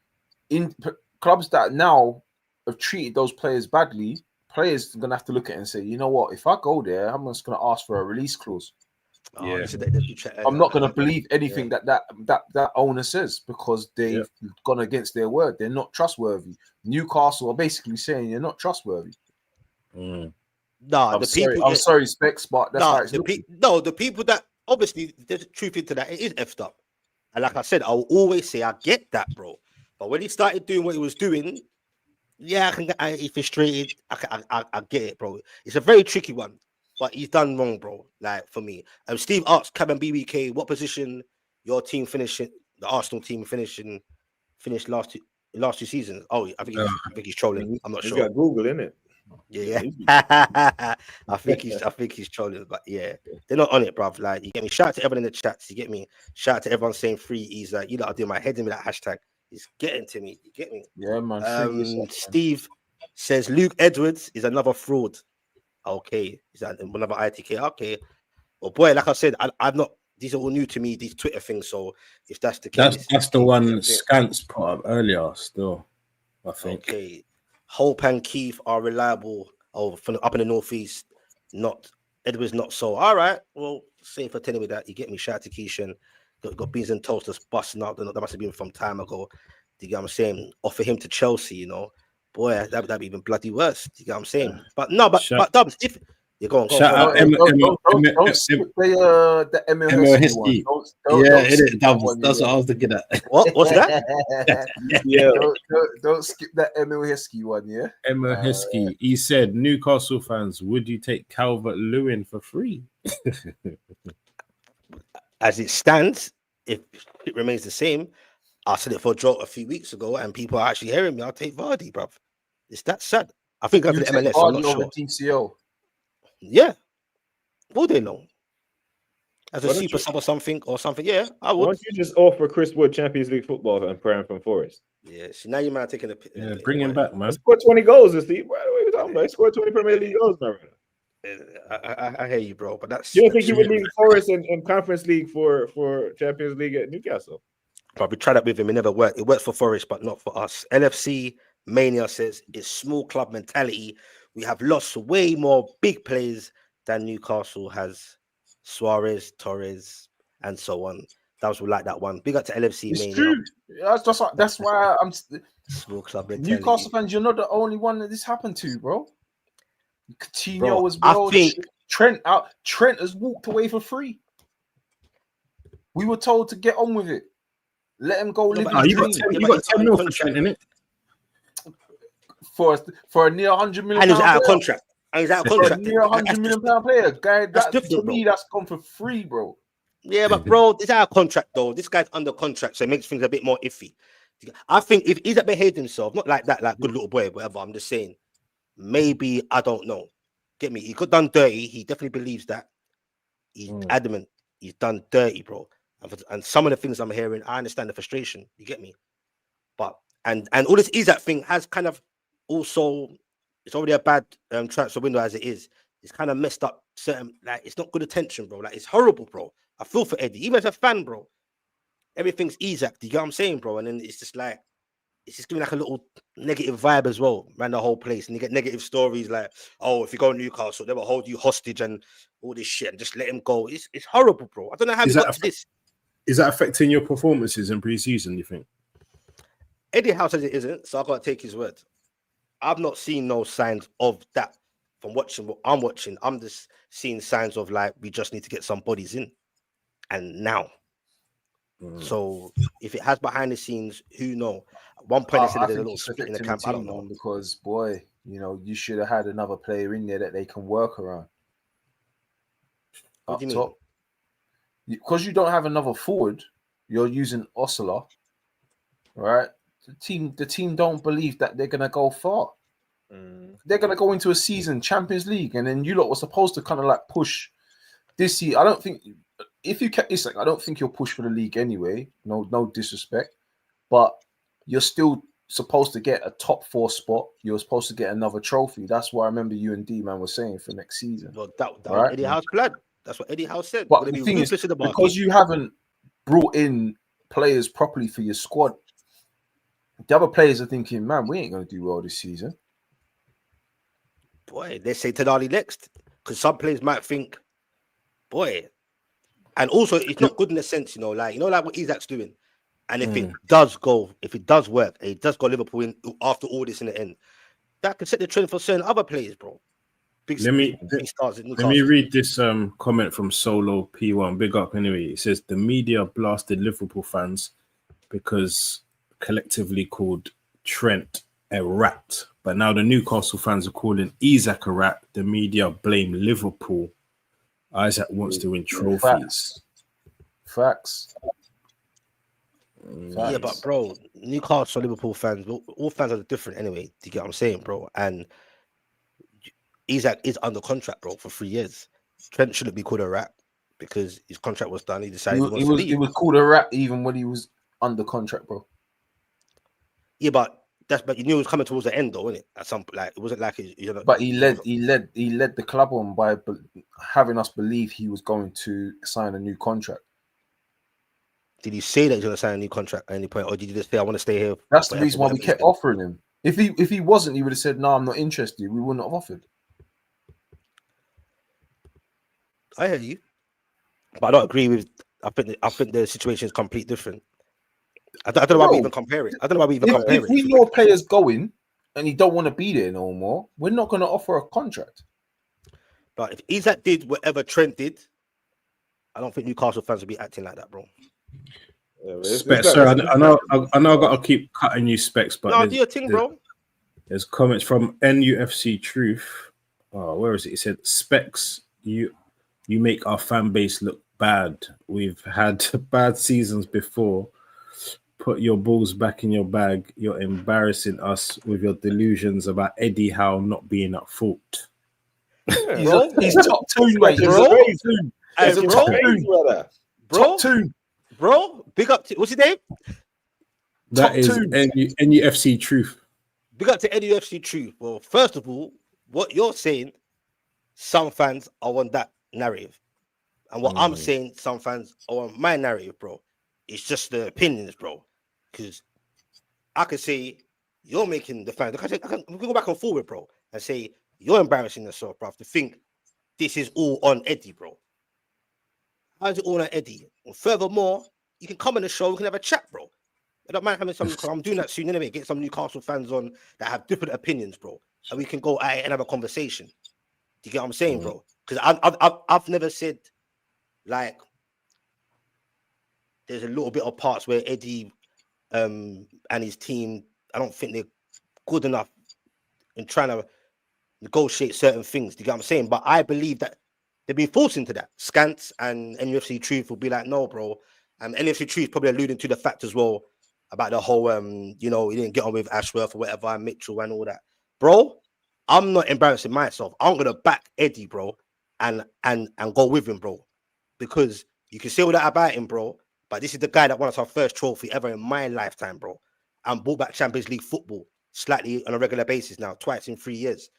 in clubs that now have treated those players badly, players are gonna have to look at it and say, you know what? If I go there, I'm just gonna ask for a release clause. I'm not gonna believe anything that owner says because they've gone against their word. They're not trustworthy. Newcastle are basically saying you're not trustworthy. Nah, I'm the sorry. people. I'm sorry, Specs, but that's how Nah, it's looking. the people that obviously there's truth into that. It is effed up, and like I said, I'll always say I get that, bro. But when he started doing what he was doing, yeah, I can get he frustrated. I get it, bro. It's a very tricky one, but he's done wrong, bro. Like for me, Steve asked Cabin BBK what position your team finishing, the Arsenal team finished last two seasons. Oh, I think he's trolling. I'm not He's sure. got Google in it. Yeah. I think he's trolling, but yeah, they're not on it, bruv. Like, you get me. Shout out to everyone in the chats. You get me. Shout out to everyone saying free. He's like, you know, I do my head in with that hashtag. He's getting to me. You get me. Yeah, man. Free Isak, man. Steve says Luke Edwards is another fraud. Okay, is that another ITK? Okay. Well, boy, like I said, I'm not. These are all new to me. These Twitter things. So if that's the case, That's the one Skants put up earlier. Still, I think. Okay. Hope and Keith are reliable. Oh, from up in the northeast, not Edwards, not so. All right. Well, same for telling me that. You get me. Shout out to Keishan. Got beans and toast that's busting out. That must have been from time ago. You get what I'm saying? Offer him to Chelsea, you know. Boy, that'd be even bloody worse. You get what I'm saying? But no, but Dubs, if you're going, Shout out Don't skip the Emil Heskey one. Yeah, it is. That's what I was thinking of. What's that? Yeah. Don't skip that Emil Heskey one, yeah? Emma Heskey, he said, Newcastle fans, would you take Calvert-Lewin for free? As it stands, if it remains the same, I said it for a joke a few weeks ago, and people are actually hearing me. I'll take Vardy, bruv. It's that sad. I think after the MLS, I'm not sure. TCO. Yeah, all day long. As a Why don't super you- sub or something, yeah, I Why would. don't you just offer Chris Wood Champions League football and praying from Forest? Yeah, see, now you might have taken a Yeah, bring him back, man. He scored 20 goals this season. What are you talking about? He scored 20 Premier League goals, man. I hear you, bro, but that's You don't think he would leave Forest in Conference League for Champions League at Newcastle? probably try that with him. It never worked. It works for Forest, but not for us. LFC Mania says it's small club mentality. We have lost way more big players than Newcastle has. Suarez, Torres, and so on. That was like that one. Big up to LFC It's Mania. true. That's why I'm Small club mentality. Newcastle fans. You're not the only one that this happened to, bro. Coutinho Bro, as well. I think Trent has walked away for free. We were told to get on with it. Let him go live his You got dream. 10 mil for Trent, innit? For a near 100 million. And he's out of player. contract. And he's out of For a contract. near 100 million pound player. Guy, That's that, different, to me, bro. that's gone for free, bro. Yeah, but bro, it's out of contract though. This guy's under contract, so it makes things a bit more iffy. I think if he's behaved himself, not like that, like good little boy, whatever. I'm just saying, maybe I don't know. Get me? He got done dirty. He definitely believes that. He's adamant. He's done dirty, bro. And some of the things I'm hearing, I understand the frustration. You get me? But and all this Isak thing has kind of also, it's already a bad transfer window as it is. It's kind of messed up certain, like, it's not good attention, bro. Like, it's horrible, bro. I feel for Eddie, even as a fan, bro. Everything's Isak. Do you get what I'm saying, bro? And then it's just like, it's just giving like a little negative vibe as well around the whole place. And you get negative stories like, oh, if you go to Newcastle, they will hold you hostage and all this shit and just let him go. It's horrible, bro. I don't know how we got to this. Is that affecting your performances in pre-season, you think? Eddie Howe says it isn't, so I've got to take his word. I've not seen no signs of that from watching what I'm watching. I'm just seeing signs of like, we just need to get some bodies in. And now. So if it has behind the scenes, who knows? At one point, they said there's a little split in the camp. I don't know. Because, boy, you know, you should have had another player in there that they can work around. What do you mean? Because you don't have another forward, you're using Osler, right? The team don't believe that they're gonna go far. They're gonna go into a season Champions League, and then you lot were supposed to kind of like push this year. I don't think if you kept Isak, I don't think you'll push for the league anyway. No disrespect, but you're still supposed to get a top 4 spot. You're supposed to get another trophy. That's what I remember you and D-Man were saying for next season. Well, that was Eddie Howe's plan. That's what Eddie Howe said. But the thing is, because you haven't brought in players properly for your squad, the other players are thinking, man, we ain't going to do well this season. Boy, they say Tonali next. Because some players might think, boy. And also, it's not good in the sense, like what Isak's doing. And if it does work, it does go Liverpool in after all this in the end, that could set the trend for certain other players, bro. big Let me stars in let Newcastle. me read this comment from Solo P1. Big up anyway. It says the media blasted Liverpool fans because collectively called Trent a rat, but now the Newcastle fans are calling Isak a rat. The media blame Liverpool. Isak wants to win trophies. Facts. Yeah, but bro, Newcastle, Liverpool fans, all fans are different anyway. Do you get what I'm saying, bro? And Isak is under contract, bro, for 3 years. Trent shouldn't be called a rat because his contract was done. He decided he wants to leave. He was called a rat even when he was under contract, bro. Yeah, but you knew it was coming towards the end, though, wasn't it? At some like it wasn't like But he led the club on by having us believe he was going to sign a new contract. Did he say that he's going to sign a new contract at any point, or did he just say, "I want to stay here"? That's the reason why we kept offering him. If he wasn't, he would have said, "No, I'm not interested." We wouldn't have offered. I hear you, but I don't agree with. I think the situation is completely different. I don't know why we even compare it. I don't know why we even compare it. If we know a player's going and he don't want to be there no more, we're not going to offer a contract. But if Isak did whatever Trent did, I don't think Newcastle fans would be acting like that, bro. Yeah, Specs, sir, I know I got to keep cutting you, Specs, but no, do your thing, bro. There's comments from NUFC Truth. Oh, where is it? He said, Specs, you make our fan base look bad. We've had bad seasons before. Put your balls back in your bag. You're embarrassing us with your delusions about Eddie Howe not being at fault. Yeah, he's top two, mate. He's a top two. Top two. Bro, big up to what's his name? That is NUFC Truth. Big up to NUFC Truth. Well, first of all, what you're saying, some fans are on that narrative. And what I'm saying, some fans are on my narrative, bro. It's just the opinions, bro. Because I could say you're making the fans. We can go back and forward, bro, and say you're embarrassing yourself, bro, to think this is all on Eddie, bro. How's it all on Eddie? And furthermore, you can come on the show, we can have a chat, bro. I don't mind having some. I'm doing that soon anyway. Get some Newcastle fans on that have different opinions, bro, and we can go at it and have a conversation. Do you get what I'm saying, bro? Because I've never said like there's a little bit of parts where Eddie and his team, I don't think they're good enough in trying to negotiate certain things. Do you get what I'm saying? But I believe that they've been forced into that. Skants and NUFC Truth will be like, no, bro. And NUFC Truth probably alluding to the fact as well about the whole, he didn't get on with Ashworth or whatever, and Mitchell and all that. Bro, I'm not embarrassing myself. I'm going to back Eddie, bro, and go with him, bro. Because you can say all that about him, bro, but this is the guy that won us our first trophy ever in my lifetime, bro, and brought back Champions League football slightly on a regular basis now, twice in 3 years.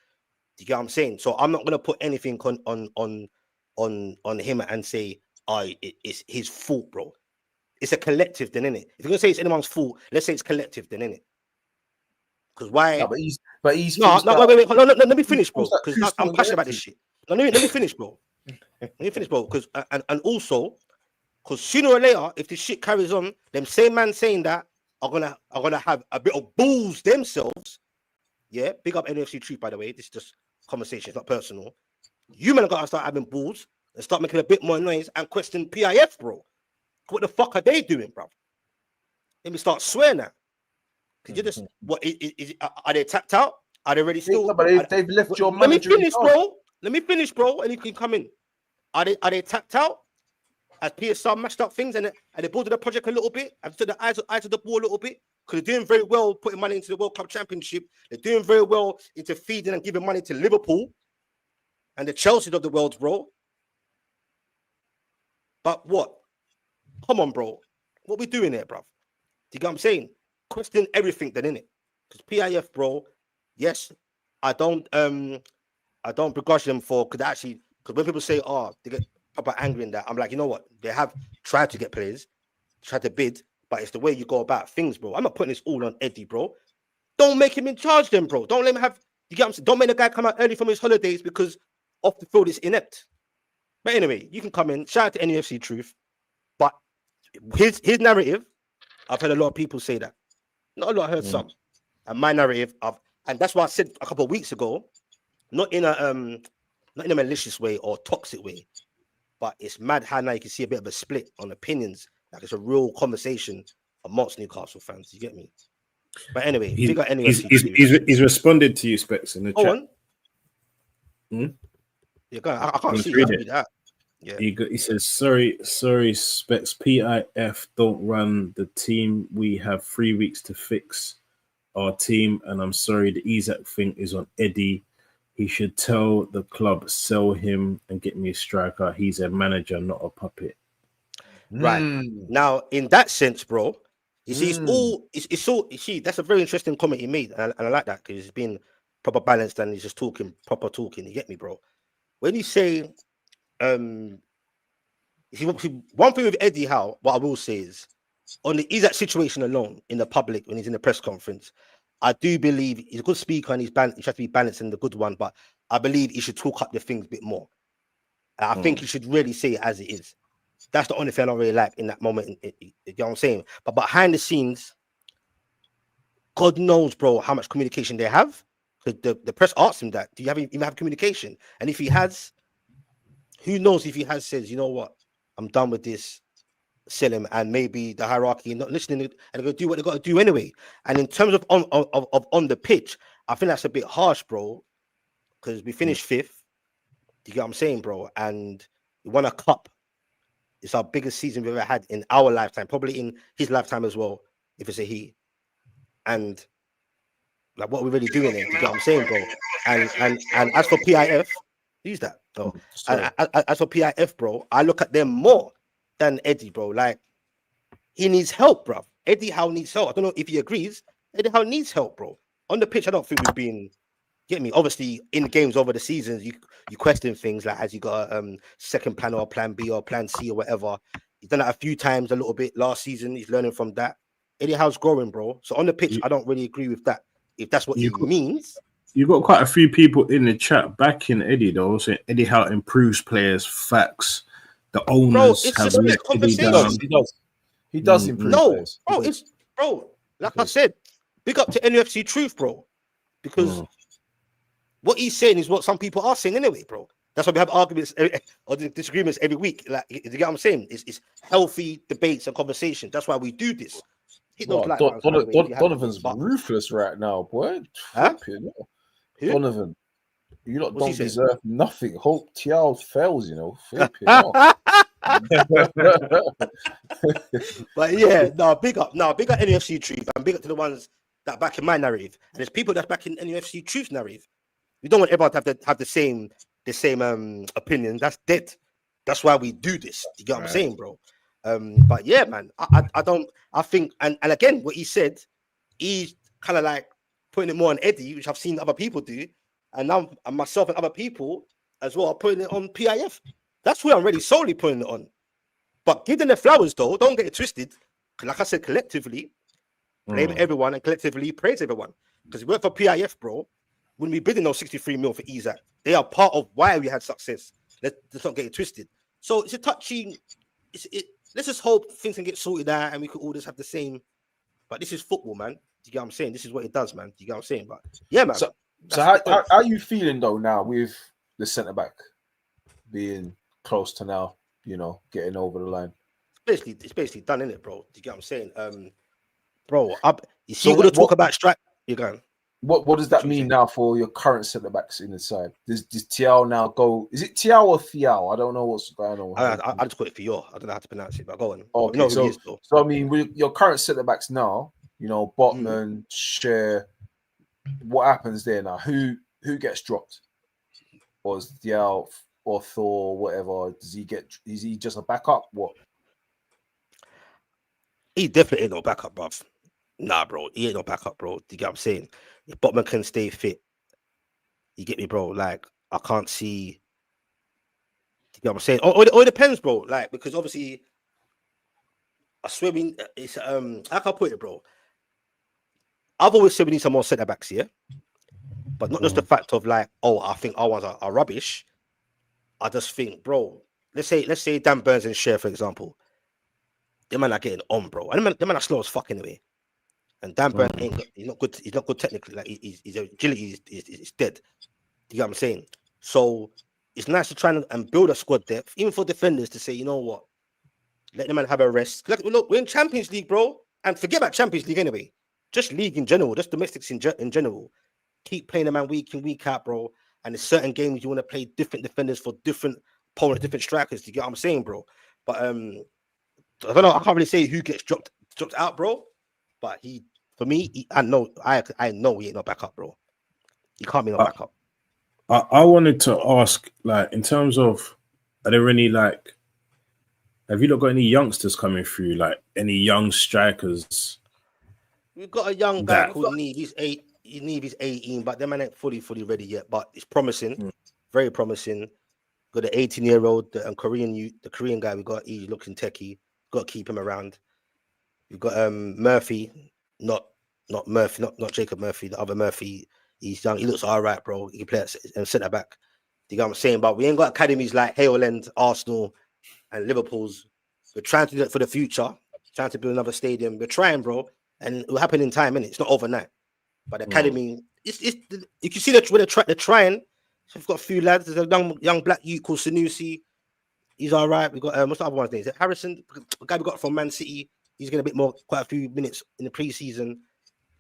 Do you get what I'm saying? So I'm not going to put anything on him and say, it's his fault, bro. It's a collective, then, innit? If you're gonna say it's anyone's fault, let's say it's collective, then, innit? Because why? No, but he's no. Wait. Let me finish, bro. Because I'm passionate about this shit. No, let me finish, bro. Let me finish, bro. Because and also, because sooner or later, if this shit carries on, them same man saying that are gonna have a bit of balls themselves. Yeah, big up NFC Truth, by the way. This is just conversation, it's not personal. You men have got to start having balls and start making a bit more noise and question PIF, bro. What the fuck are they doing, bro? Let me start swearing now. Could you just are they tapped out? Are they ready still? But they've left your manager. Let me finish, bro, and you can come in. Are they tapped out? Has PSR mashed up things and they boarded the project a little bit? Have stood the eyes of the ball a little bit? Because they're doing very well putting money into the World Cup Championship. They're doing very well into feeding and giving money to Liverpool and the Chelsea of the world, bro. But what? Come on, bro. What we doing here, bro? Do you get what I'm saying? Question everything then, innit? Because PIF, bro, yes, I don't begrudge them because when people say, they get proper angry in that, I'm like, you know what? They have tried to get players, tried to bid, but it's the way you go about things, bro. I'm not putting this all on Eddie, bro. Don't make him in charge then, bro. Don't let him have, you get what I'm saying? Don't make the guy come out early from his holidays because off the field is inept. But anyway, you can come in, shout out to NUFC Truth. But his narrative, I've heard a lot of people say that. Not a lot, I heard some. And my narrative, and that's why I said a couple of weeks ago, not in a not in a malicious way or toxic way, but it's mad how now you can see a bit of a split on opinions. Like it's a real conversation amongst Newcastle fans. You get me? But anyway, big up NUFC. He's responded to you, Specs, in the chat. On. Yeah, go on. I can't see that. Yeah. He says, sorry, Specs, PIF don't run the team. We have 3 weeks to fix our team, and I'm sorry, the Isak thing is on Eddie. He should tell the club, sell him and get me a striker. He's a manager, not a puppet. Right. Now, in that sense, bro, you see, it's all, you see, that's a very interesting comment he made, and I like that because it's been proper balanced and he's just proper talking. You get me, bro? When you say, one thing with Eddie Howe, what I will say is, on the Isak situation alone in the public when he's in the press conference, I do believe he's a good speaker and he should have to be balanced in the good one, but I believe he should talk up the things a bit more. I think he should really say it as it is. That's the only thing I don't really like in that moment. You know what I'm saying? But behind the scenes, God knows, bro, how much communication they have. Because the press asked him that. Do you even have communication? And if he has, who knows if he has says, you know what, I'm done with this, sell him, and maybe the hierarchy not listening and they're going to do what they got to do anyway. And in terms of on the pitch, I think that's a bit harsh, bro, because we finished fifth. Do you get what I'm saying, bro? And we won a cup. It's our biggest season we've ever had in our lifetime, probably in his lifetime as well, if it's a he. And like, what are we really doing there? Do you get what I'm saying, bro? And as for PIF, who's that? Oh, and as for PIF, bro, I look at them more than Eddie, bro. Like, he needs help, bro. Eddie Howe needs help. I don't know if he agrees. Eddie Howe needs help, bro. On the pitch, I don't think we've been, get me? Obviously, in games over the seasons, you question things like, has he got a second plan or plan B or plan C or whatever? He's done that a few times, a little bit last season. He's learning from that. Eddie Howe's growing, bro. So on the pitch, I don't really agree with that. If that's what he means. You got quite a few people in the chat backing Eddie, though, saying Eddie Howe improves players, facts. The owners bro, it's have just let Eddie down. He does improve players. Bro, like I said, big up to NUFC Truth, bro. Because what he's saying is what some people are saying anyway, bro. That's why we have arguments or disagreements every week. Like, you get what I'm saying? It's healthy debates and conversations. That's why we do this. Donovan's ruthless right now, boy. Huh? Donovan, you lot don't deserve nothing. Hope Thiaw fails, you know. But yeah, big up NUFC Truth, and big up to the ones that back in my narrative. And there's people that back in NUFC Truth narrative. We don't want everyone to have the same opinion. That's dead. That's why we do this. You get what I'm saying, bro? But yeah, man, I think, and again, what he said, he's kind of like putting it more on Eddie, which I've seen other people do, and now myself and other people as well are putting it on PIF. That's where I'm really solely putting it on. But give them the flowers, though. Don't get it twisted. Like I said, collectively, blame everyone and collectively praise everyone. Because if it weren't for PIF, bro, wouldn't be bidding those 63 mil for Isak. They are part of why we had success. Let's not get it twisted. So it's a touchy. Let's just hope things can get sorted out and we could all just have the same. But this is football, man. Do you get what I'm saying? This is what it does, man. Do you get what I'm saying? But yeah, man. So how are you feeling though now with the centre back being close to now, you know, getting over the line? It's basically done, isn't it, bro? Do you get what I'm saying? Bro, you see all the talk about strike. You're going. What does that mean now for your current centre backs in the side? Does Thiaw now go? Is it Thiaw or Thiaw? I don't know what's going on. I just call it Thiaw. I don't know how to pronounce it, but go on. Okay, so I mean, with your current centre backs now, you know, Botman, Cher, what happens there now? Who gets dropped? Or is Thiaw or Thor, whatever? Is he just a backup? What? He definitely ain't no backup, bruv. Nah, bro. He ain't no backup, bro. Do you get what I'm saying? If Botman can stay fit, you get me, bro. Like, I can't see. Do you get what I'm saying? Or it depends, bro. Like, because obviously, I swear, it's how can I put it, bro? I've always said we need some more centre backs here, but not just the fact of like, oh, I think our ones are rubbish. I just think, bro. Let's say Dan Burns and Cher, for example. Them man are getting on, bro. And them man are slow as fuck anyway. And Dan Burn he's not good. He's not good technically. Like his agility is dead. You get what I'm saying? So it's nice to try and build a squad depth, even for defenders to say, you know what, let them man have a rest. Look, we're in Champions League, bro, and forget about Champions League anyway. Just league in general, just domestics in general. Keep playing them man week in, week out, bro. And there's certain games you want to play different defenders for different opponents, different strikers. You get what I'm saying, bro? But I don't know. I can't really say who gets dropped out, bro. But for me, I know he ain't no backup, bro. He can't be no backup. I wanted to ask, like, in terms of, are there any, like, have you not got any youngsters coming through, like any young strikers? We've got a young guy called Neve. He's 18, but the man ain't fully ready yet. But it's promising, very promising. Got an 18-year-old, the Korean guy. We got. He's looking techie. Got to keep him around. We've got Murphy, not Murphy, not Jacob Murphy, the other Murphy. He's young. He looks all right, bro. He can play at centre back. You get what I'm saying? But we ain't got academies like Hale End, Arsenal, and Liverpool's. We're trying to do that for the future. Trying to build another stadium. We're trying, bro, and it will happen in time, innit? It's not overnight. But the academy, it's you can see that they're trying. So we've got a few lads. There's a young black youth called Sanusi. He's all right. We got what's the other one's name? Is it Harrison? The guy we got from Man City. He's getting a bit more, quite a few minutes in the preseason.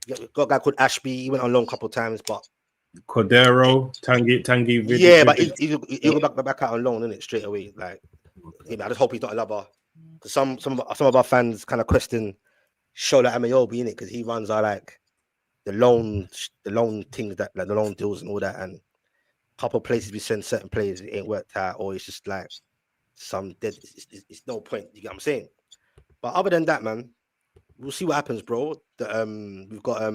We've got a guy called Ashby. He went on loan a couple of times, but Cordero, Tangi. Yeah, but he'll go back out on loan, innit, straight away. Like, I just hope he's not a lover. Because some of our fans kind of question Shola Amayobi, innit, because he runs our like the loan things that like the loan deals and all that, and a couple of places we send certain players it ain't worked out, or it's just like some dead. It's no point. You get what I'm saying? But other than that, man, we'll see what happens, bro. We've got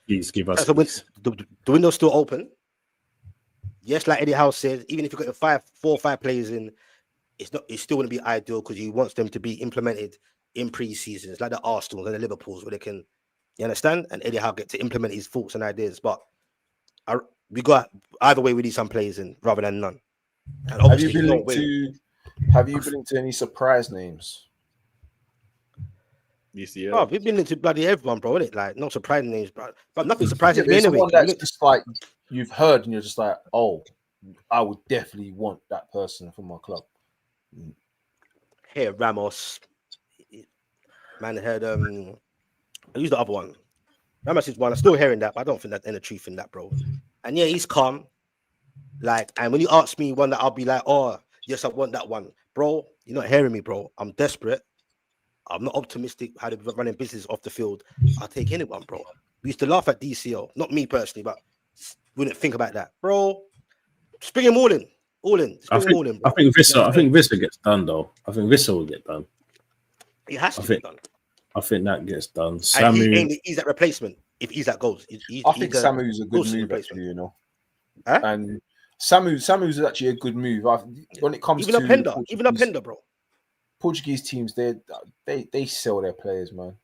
Please give us. so the window's still open. Yes, like Eddie Howe said, even if you've got 4 or 5 players in, it's still going to be ideal because he wants them to be implemented in pre-seasons, like the Arsenal and the Liverpools, where they can, you understand? And Eddie Howe get to implement his thoughts and ideas. But we got either way, we need some players in rather than none. And have you been into any surprise names? UCL. Oh, we've been into bloody everyone, bro, innit? Like, no surprising names, bro. But nothing surprising me There's anyway. someone that's just like you've heard and you're just like, oh, I would definitely want that person for my club. Here, Ramos. Man, heard who's the other one? Ramos is one. I'm still hearing that, but I don't think that's any truth in that, bro. And yeah, he's calm. Like, and when you ask me one that I'll be like, oh, yes, I want that one. Bro, you're not hearing me, bro. I'm desperate. I'm not optimistic how they're running business off the field. I'll take anyone, bro. We used to laugh at DCL. Not me personally, but wouldn't think about that. Bro, just bring him all in. I think Vissa gets done, though. I think Vissa will get done. It has to get done. I think that gets done. And he's that replacement. If Isak goes, I think Samu's a good move, actually, you know. Huh? And Samu's is actually a good move. When it comes even Openda, bro. Portuguese teams, they sell their players, man.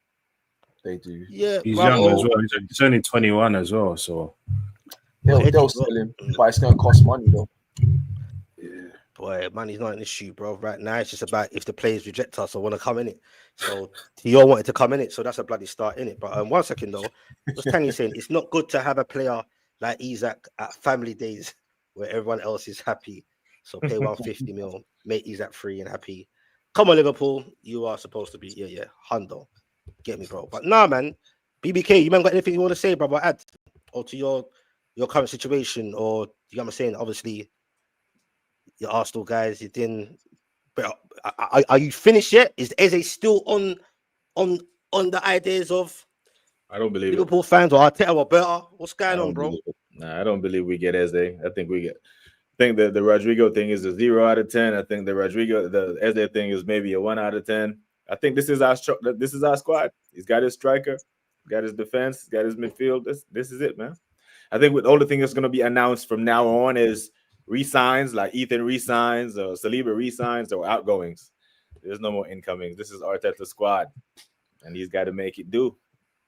They do. Yeah, he's young as well. He's only 21 as well, so they'll sell him, but it's going to cost money, though. Yeah, boy, money's not an issue, bro. Right now, it's just about if the players reject us or want to come in it. So Thiaw wanted to come in it, so that's a bloody start in it. But 1 second though, what's Tangy saying? It's not good to have a player like Isak at family days where everyone else is happy. So pay 150 mil, make Isak free and happy. Come on, Liverpool, you are supposed to be Hundo. Get me, bro. But nah, man, BBK, you man got anything you want to say, bro? Add or to your current situation, or you know what I'm saying? Obviously, your Arsenal guys, you didn't. But are you finished yet? Is Eze still on the ideas of? I don't believe Liverpool fans or Arteta or better? What's going on, bro? Nah, I don't believe we get Eze. I think that the Rodrigo thing is a 0 out of 10. I think the Eze thing is maybe a 1 out of 10. I think this is our squad. He's got his striker, got his defense, got his midfield. This is it, man. I think the only thing that's going to be announced from now on is resigns, like Ethan resigns or Saliba resigns or outgoings. There's no more incomings. This is Arteta's squad, and he's got to make it do.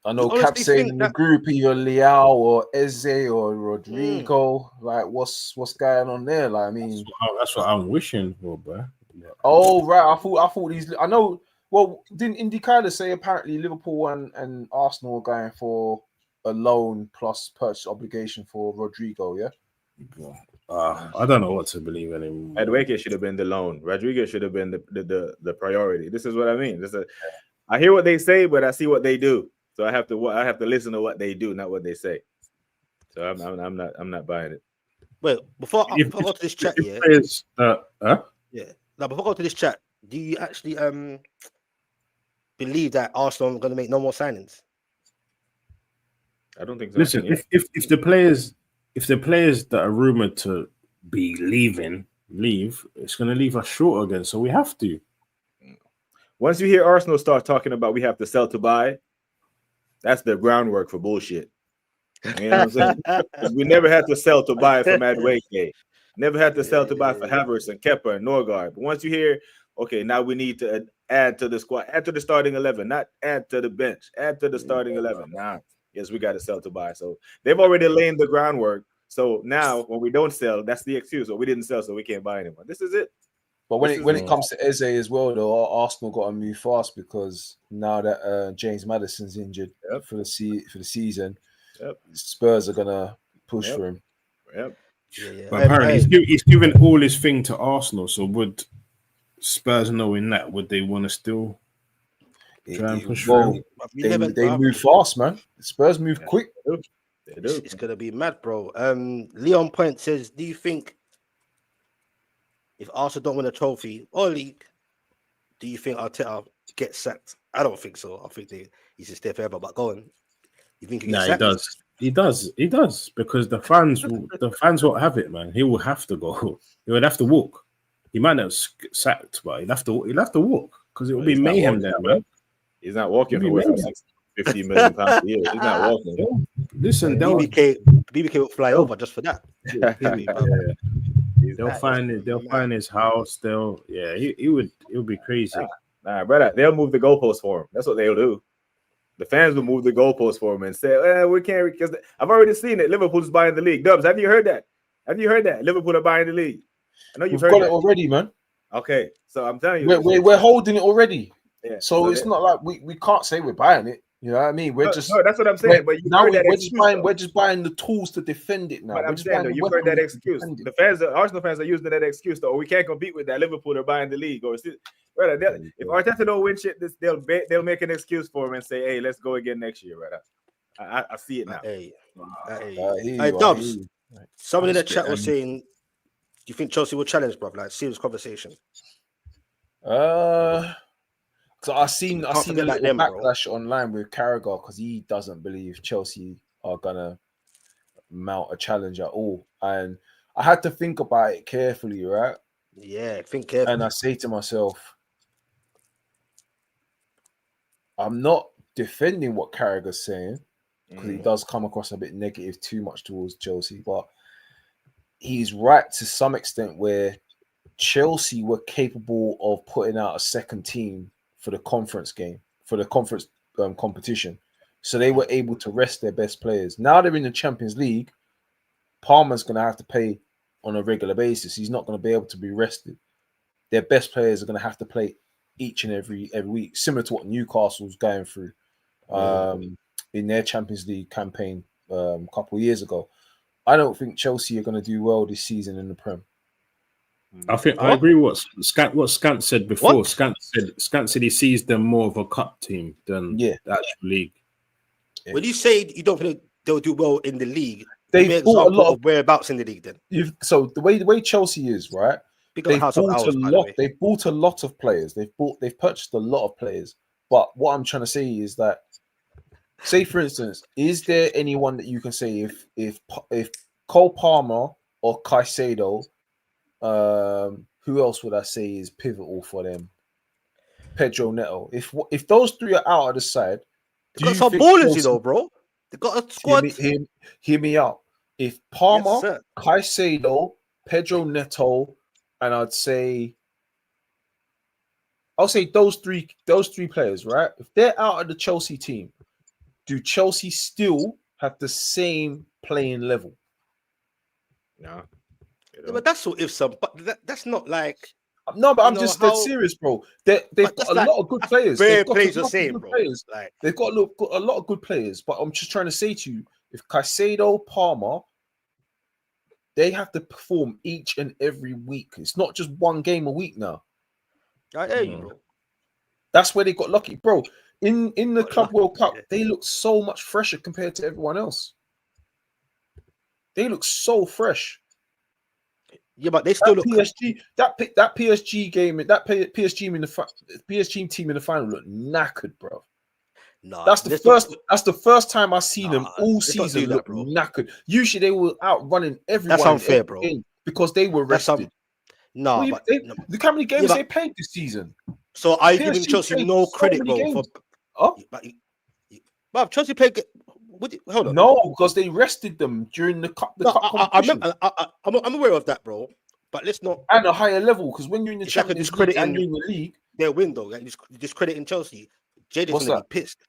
I know Cap saying in the group either Leao or Eze or Rodrigo. Like, what's going on there? Like, I mean, that's what I'm wishing for, bro. Oh right, I thought these. I know. Well, didn't Indicada say apparently Liverpool and Arsenal are going for a loan plus purchase obligation for Rodrigo? Yeah. I don't know what to believe anymore. Madueke should have been the loan. Rodriguez should have been the priority. This is what I mean. I hear what they say, but I see what they do. So I have to listen to what they do, not what they say. So I'm not buying it. Wait, before I go to this chat, yeah. Yeah. Now, before I go to this chat, do you actually believe that Arsenal are going to make no more signings? I don't think so. Listen, if the players that are rumored to be leave, it's going to leave us short again. So we have to. Once you hear Arsenal start talking about we have to sell to buy, that's the groundwork for bullshit. You know what I'm saying? We never had to sell to buy for Madueke. Never had to sell to buy for Havertz and Kepa and Norgard. But once you hear, okay, now we need to add to the squad, add to the starting 11, not add to the bench, add to the starting 11. Nah, yes, we got to sell to buy. So they've already laid the groundwork. So now when we don't sell, that's the excuse. Or we didn't sell, so we can't buy anymore. This is it. But when it comes to Eze as well, though, Arsenal got to move fast because now that James Maddison's injured for the season, Spurs are gonna push for him. Yep. Yeah. But apparently, he's given all his thing to Arsenal. So would Spurs, knowing that, would they want to still try and push through? They move fast, man. Spurs move quick. They do. It's gonna be mad, bro. Leon Point says, do you think if Arsenal don't win a trophy or league, do you think Arteta gets sacked? I don't think so. I think he's just there forever. But go on. You think he gets sacked? He does because the fans won't have it, man. He will have to go. He would have to walk. He might not get sacked, but he'll have to walk because it will be mayhem there, man. He's not walking away from 50 million pounds a year. He's not walking. Listen, BBK will fly over just for that. They'll find his house. He would be crazy. Nah, brother, they'll move the goalpost for him. That's what they'll do. The fans will move the goalpost for him and say, we can't, because I've already seen it. Liverpool's buying the league. Dubs, have you heard that? Liverpool are buying the league. I know you've heard got it already, man. Okay, so I'm telling you, we're holding it already. Yeah, so it's not like we can't say we're buying it. You know what I mean? No, that's what I'm saying. But now we're just buying the tools to defend it now. But I'm saying though, you've heard that excuse. The fans, Arsenal fans, are using that excuse. Though we can't compete with that. Liverpool are buying the league. Or if Arteta don't win shit, they'll make an excuse for him and say, "Hey, let's go again next year." Right? I see it now. Hey, Dubs. Someone in the chat was saying, "Do you think Chelsea will challenge, bro? Like serious conversation." So I seen a little backlash online with Carragher because he doesn't believe Chelsea are gonna mount a challenge at all, and I had to think about it carefully, right? Yeah, think carefully. And I say to myself, I'm not defending what Carragher's saying because he does come across a bit negative too much towards Chelsea, but he's right to some extent where Chelsea were capable of putting out a second team for the conference competition. So they were able to rest their best players. Now they're in the Champions League. Palmer's going to have to play on a regular basis. He's not going to be able to be rested. Their best players are going to have to play each and every week, similar to what Newcastle's going through in their Champions League campaign a couple of years ago. I don't think Chelsea are going to do well this season in the Prem. I agree with what Skants said before. Skants said he sees them more of a cup team than the actual league. Yeah. When you say you don't think they'll do well in the league, they bought a lot of whereabouts in the league. Then so the way Chelsea is, right? They've bought a lot of players. They've purchased a lot of players. But what I'm trying to say is that, say for instance, is there anyone that you can say if Cole Palmer or Caicedo? Who else would I say is pivotal for them? Pedro Neto. If those three are out of the side, they got some ballers, you know, bro. They got a squad. Hear me out. If Palmer, Caicedo, Pedro Neto, and I'll say those three players, right? If they're out of the Chelsea team, do Chelsea still have the same playing level? No. Yeah, but that's what if some, but that's not like. No, but I'm just dead serious, bro. They've got a lot of good players. They've got a lot of good players, but I'm just trying to say to you, if Caicedo, Palmer, They have to perform each and every week. It's not just one game a week now. I hear you, bro. That's where they got lucky, bro. In the Club World Cup, yeah. they look so much fresher compared to everyone else. They look so fresh. Yeah, but they still look PSG. That PSG game, PSG team in the final looked knackered, bro. Nah, That's the first time I've seen them all season that, look bro. knackered. Usually they were out running everyone. That's unfair, bro. Because they were rested. No, Look how many games they played this season. So are you giving Chelsea no credit, bro? But Chelsea played. Hold on. No, because they rested them during the cup. I'm aware of that, bro. But let's not. And a higher level, because when you're in the It's Champions like League and you're in the league, their window, like discrediting Chelsea. Jada's gonna be pissed.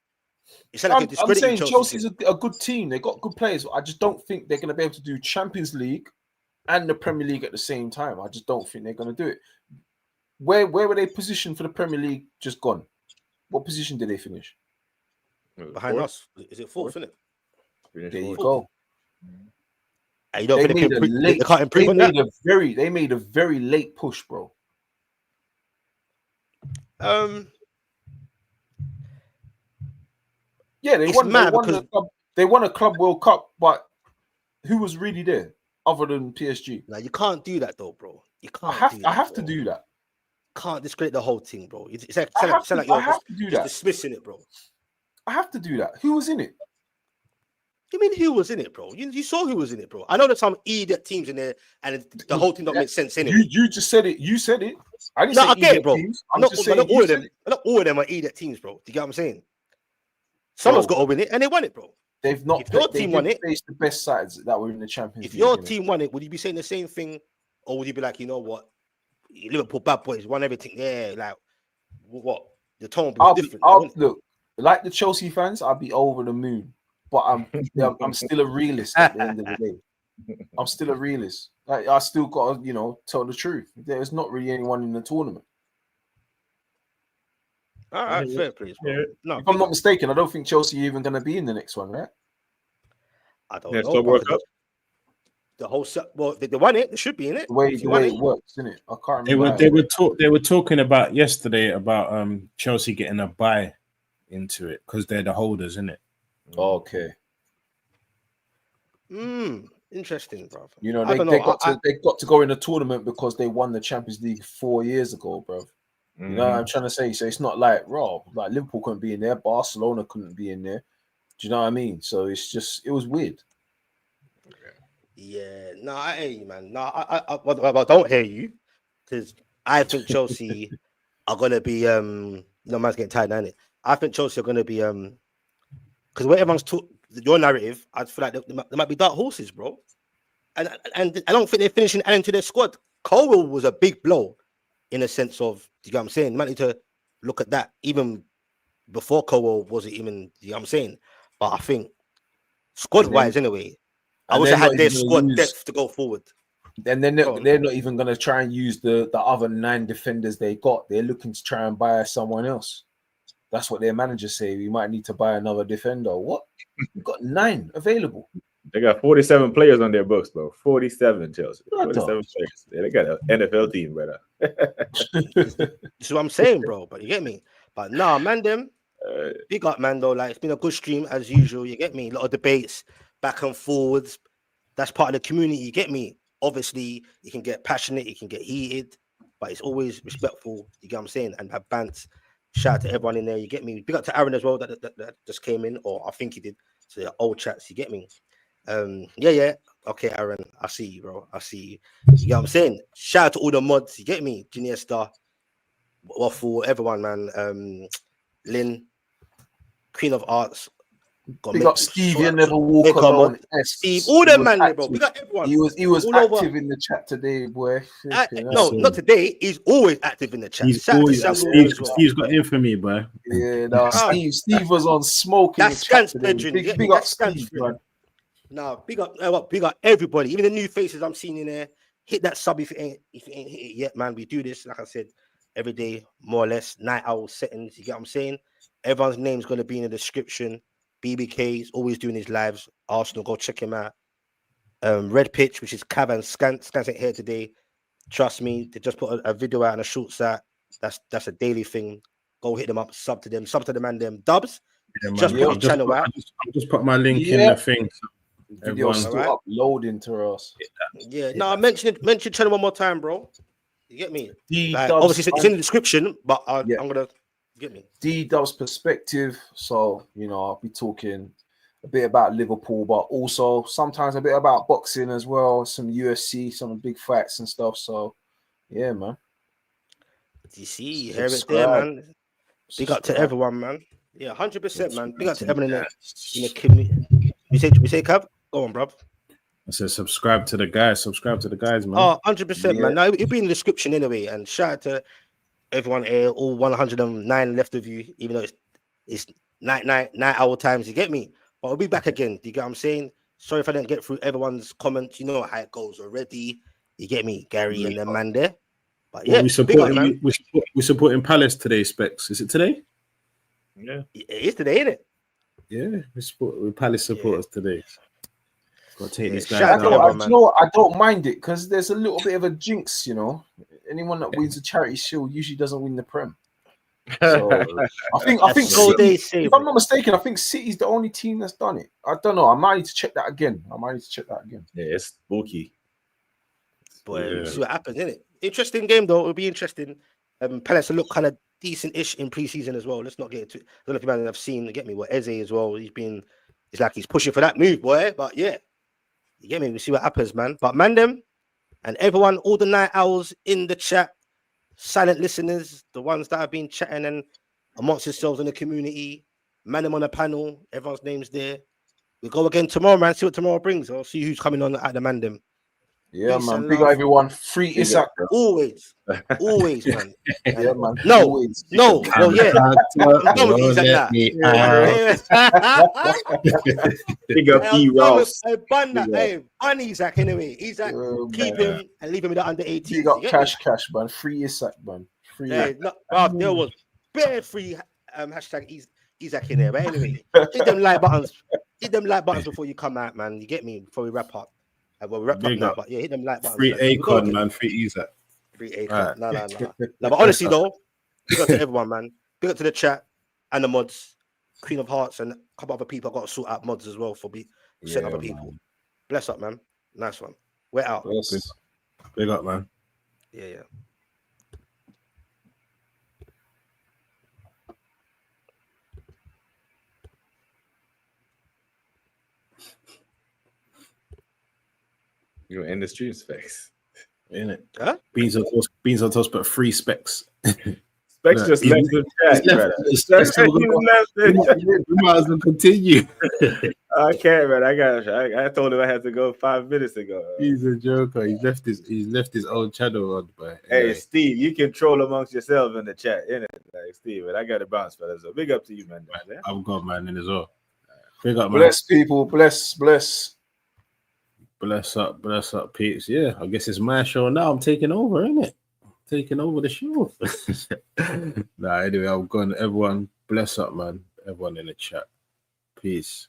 It's like I'm saying Chelsea's a good team. They got good players. I just don't think they're gonna be able to do Champions League and the Premier League at the same time. I just don't think they're gonna do it. Where were they positioned for the Premier League? Just gone. What position did they finish? Behind us. Is it fourth, isn't it? There you go. And you don't think they can't improve on that? They made a very late push, bro. Yeah, they won a Club World Cup, but who was really there other than PSG? Now you can't do that though, bro. You can't. I have to do that. Can't discredit the whole thing, bro. It's like you're just dismissing it, bro. I have to do that. Who was in it? You mean who was in it, bro? You saw who was in it, bro. I know there's some idiot teams in there, and the whole thing don't make sense anyway. You just said it. You said it. I didn't say I get it, bro. Teams. Not all of them. Not all of them are idiot teams, bro. Do you get what I'm saying? Someone's got to win it, and they won it, bro. They've not. If your team won it, faced the best sides that were in the Champions League. If your team won it, would you be saying the same thing, or would you be like, you know what, Liverpool bad boys won everything? Yeah, like what? The tone will be different. Look, like the Chelsea fans, I'll be over the moon, but I'm still a realist at the end of the day. I'm still a realist. Like, I still got to, tell the truth. There's not really anyone in the tournament. All right, fair play. No, if I'm not mistaken, I don't think Chelsea are even going to be in the next one, right? I don't know. The whole they won it. They should be in it. The way it works, isn't it? I can't remember. They were talking about yesterday about Chelsea getting a buy into it because they're the holders, isn't it? Okay. Interesting, bro. They got to go in the tournament because they won the Champions League 4 years ago, bro. You know what I'm trying to say? So it's not like like Liverpool couldn't be in there, Barcelona couldn't be in there. Do you know what I mean? So it was weird. Yeah, no, I hear you, man. No, I don't hear you because I think Chelsea are gonna be man's getting tired, ain't it? I think Chelsea are gonna be because where everyone's your narrative, I feel like there might be dark horses, bro. And I don't think they're finishing adding to their squad. Colwell was a big blow in a sense of, you know what I'm saying? You might need to look at that even before Colwell wasn't even, you know what I'm saying? But I think squad-wise anyway, I wish I had their squad depth to go forward. And then they're not even going to try and use the other 9 defenders they got. They're looking to try and buy someone else. That's what their managers say. We might need to buy another defender. What? We've got 9 available. They got 47 players on their books, bro. 47, Chelsea. 47 players. Yeah, they got an NFL team, brother. That's what I'm saying, bro. But you get me? But nah, man, big up, man, though. Like, it's been a good stream as usual. You get me? A lot of debates, back and forwards. That's part of the community. You get me? Obviously, you can get passionate, you can get heated, but it's always respectful. You get what I'm saying? And have bants. Shout out to everyone in there. You get me? Big up to Aaron as well that just came in, or I think he did. So the old chats. You get me? Yeah. Okay, Aaron, I see you, bro. I see you. You get what I'm saying? Shout out to all the mods. You get me? Ginesta, Waffle, everyone, man. Lynn, Queen of Arts. Big up Steve, you never walk alone. Steve, all them man, bro. We got everyone. He was active in the chat today, boy. No, not today. He's always active in the chat. Steve's got infamy, boy. Yeah, no, Steve was on smoking. That's Skants, big up Steve, man. No, big up everybody, even the new faces I'm seeing in there. Hit that sub if you ain't hit it yet, man. We do this, like I said, every day, more or less, night owl settings. You get what I'm saying? Everyone's name's gonna be in the description. BBK is always doing his lives. Arsenal, go check him out. Red Pitch, which is Cav Skants. Skants ain't here today. Trust me, they just put a video out and a shorts out. That's a daily thing. Go hit them up, sub to them and them. Dubs, Yeah, just man. put your channel out. I just put my link in the thing. Video's still Alright. uploading to us. Yeah, no, mention channel one more time, bro. You get me? Like, D-Dubs, obviously, it's in the description, but I'm gonna get me. D-Dubs perspective. So, I'll be talking a bit about Liverpool, but also sometimes a bit about boxing as well, some UFC, some big fights and stuff. So, yeah, man. You see, you hear it there, man. Big up to everyone, man. Yeah, 100%, man. Big up to everyone in the community. We say, Cav? Go on, bruv. I said subscribe to the guys, man. Oh, 100%, man. No, it'll be in the description anyway. And shout out to everyone here, all 109 left of you, even though it's 9-hour times, you get me? But we'll be back again. Do you get what I'm saying? Sorry if I didn't get through everyone's comments. You know how it goes already. You get me, Gary and them man there. But yeah, we're supporting Palace today, Specs. Is it today? Yeah, it is today, isn't it? Yeah, we're Palace supporters today. Got to take these guys I out. I don't mind it because there's a little bit of a jinx, Anyone that wins a charity shield usually doesn't win the Prem. So I think City, if I'm not mistaken, I think City's the only team that's done it. I don't know. I might need to check that again. Yeah, it's spooky. Boy, see what happens, innit? Interesting game though. It'll be interesting. Palace look kind of decent-ish in pre-season as well. Let's not get into it. I don't know if you might have seen, get me, what Eze as well. It's like he's pushing for that move, boy. But yeah, you get me. We see what happens, man. But man, them and everyone, all the night owls in the chat, silent listeners, the ones that have been chatting and amongst yourselves in the community, man, them on the panel, everyone's names there. We go again tomorrow, man. See what tomorrow brings. I'll see who's coming on at the man, them. Yeah, man. Big up everyone. Free Isak. Always, man. Yeah, man. No. Well, yeah. I'm done with Isak now. Big up E-Ross. Hey, on Isak anyway. Isak, keep him and leave him with the under 18. Big up cash, man. Free Isak, man. Free. There was bare free hashtag Isak in there. But anyway, hit them like buttons. Hit them like buttons before you come out, man. You get me? Before we wrap up. Well, we wrapped up now, but yeah, hit them like buttons. Free Akon, man. Free Isak. Free Akon. No. But honestly, though, big up to everyone, man. Big up to the chat and the mods. Queen of Hearts and a couple other people. I got to sort out mods as well for setting other people. Man. Bless up, man. Nice one. We're out. Big up, man. Yeah. You're in the stream, Specs. In it. Huh? Beans on toast, but free Specs. Specs just left the chat. We might as well continue. I can't, man. I told him I had to go 5 minutes ago. He's a joker. He's left his own channel on. But hey, Steve, you can troll amongst yourself in the chat, innit? Like Steve, but I got to bounce, fellas. So big up to you, man. I've got man in as well. Big up, man. Bless people. Bless. Bless up, peeps. Yeah, I guess it's my show now. I'm taking over, isn't it? Taking over the show. Anyway, I'm going. Everyone, bless up, man. Everyone in the chat. Peace.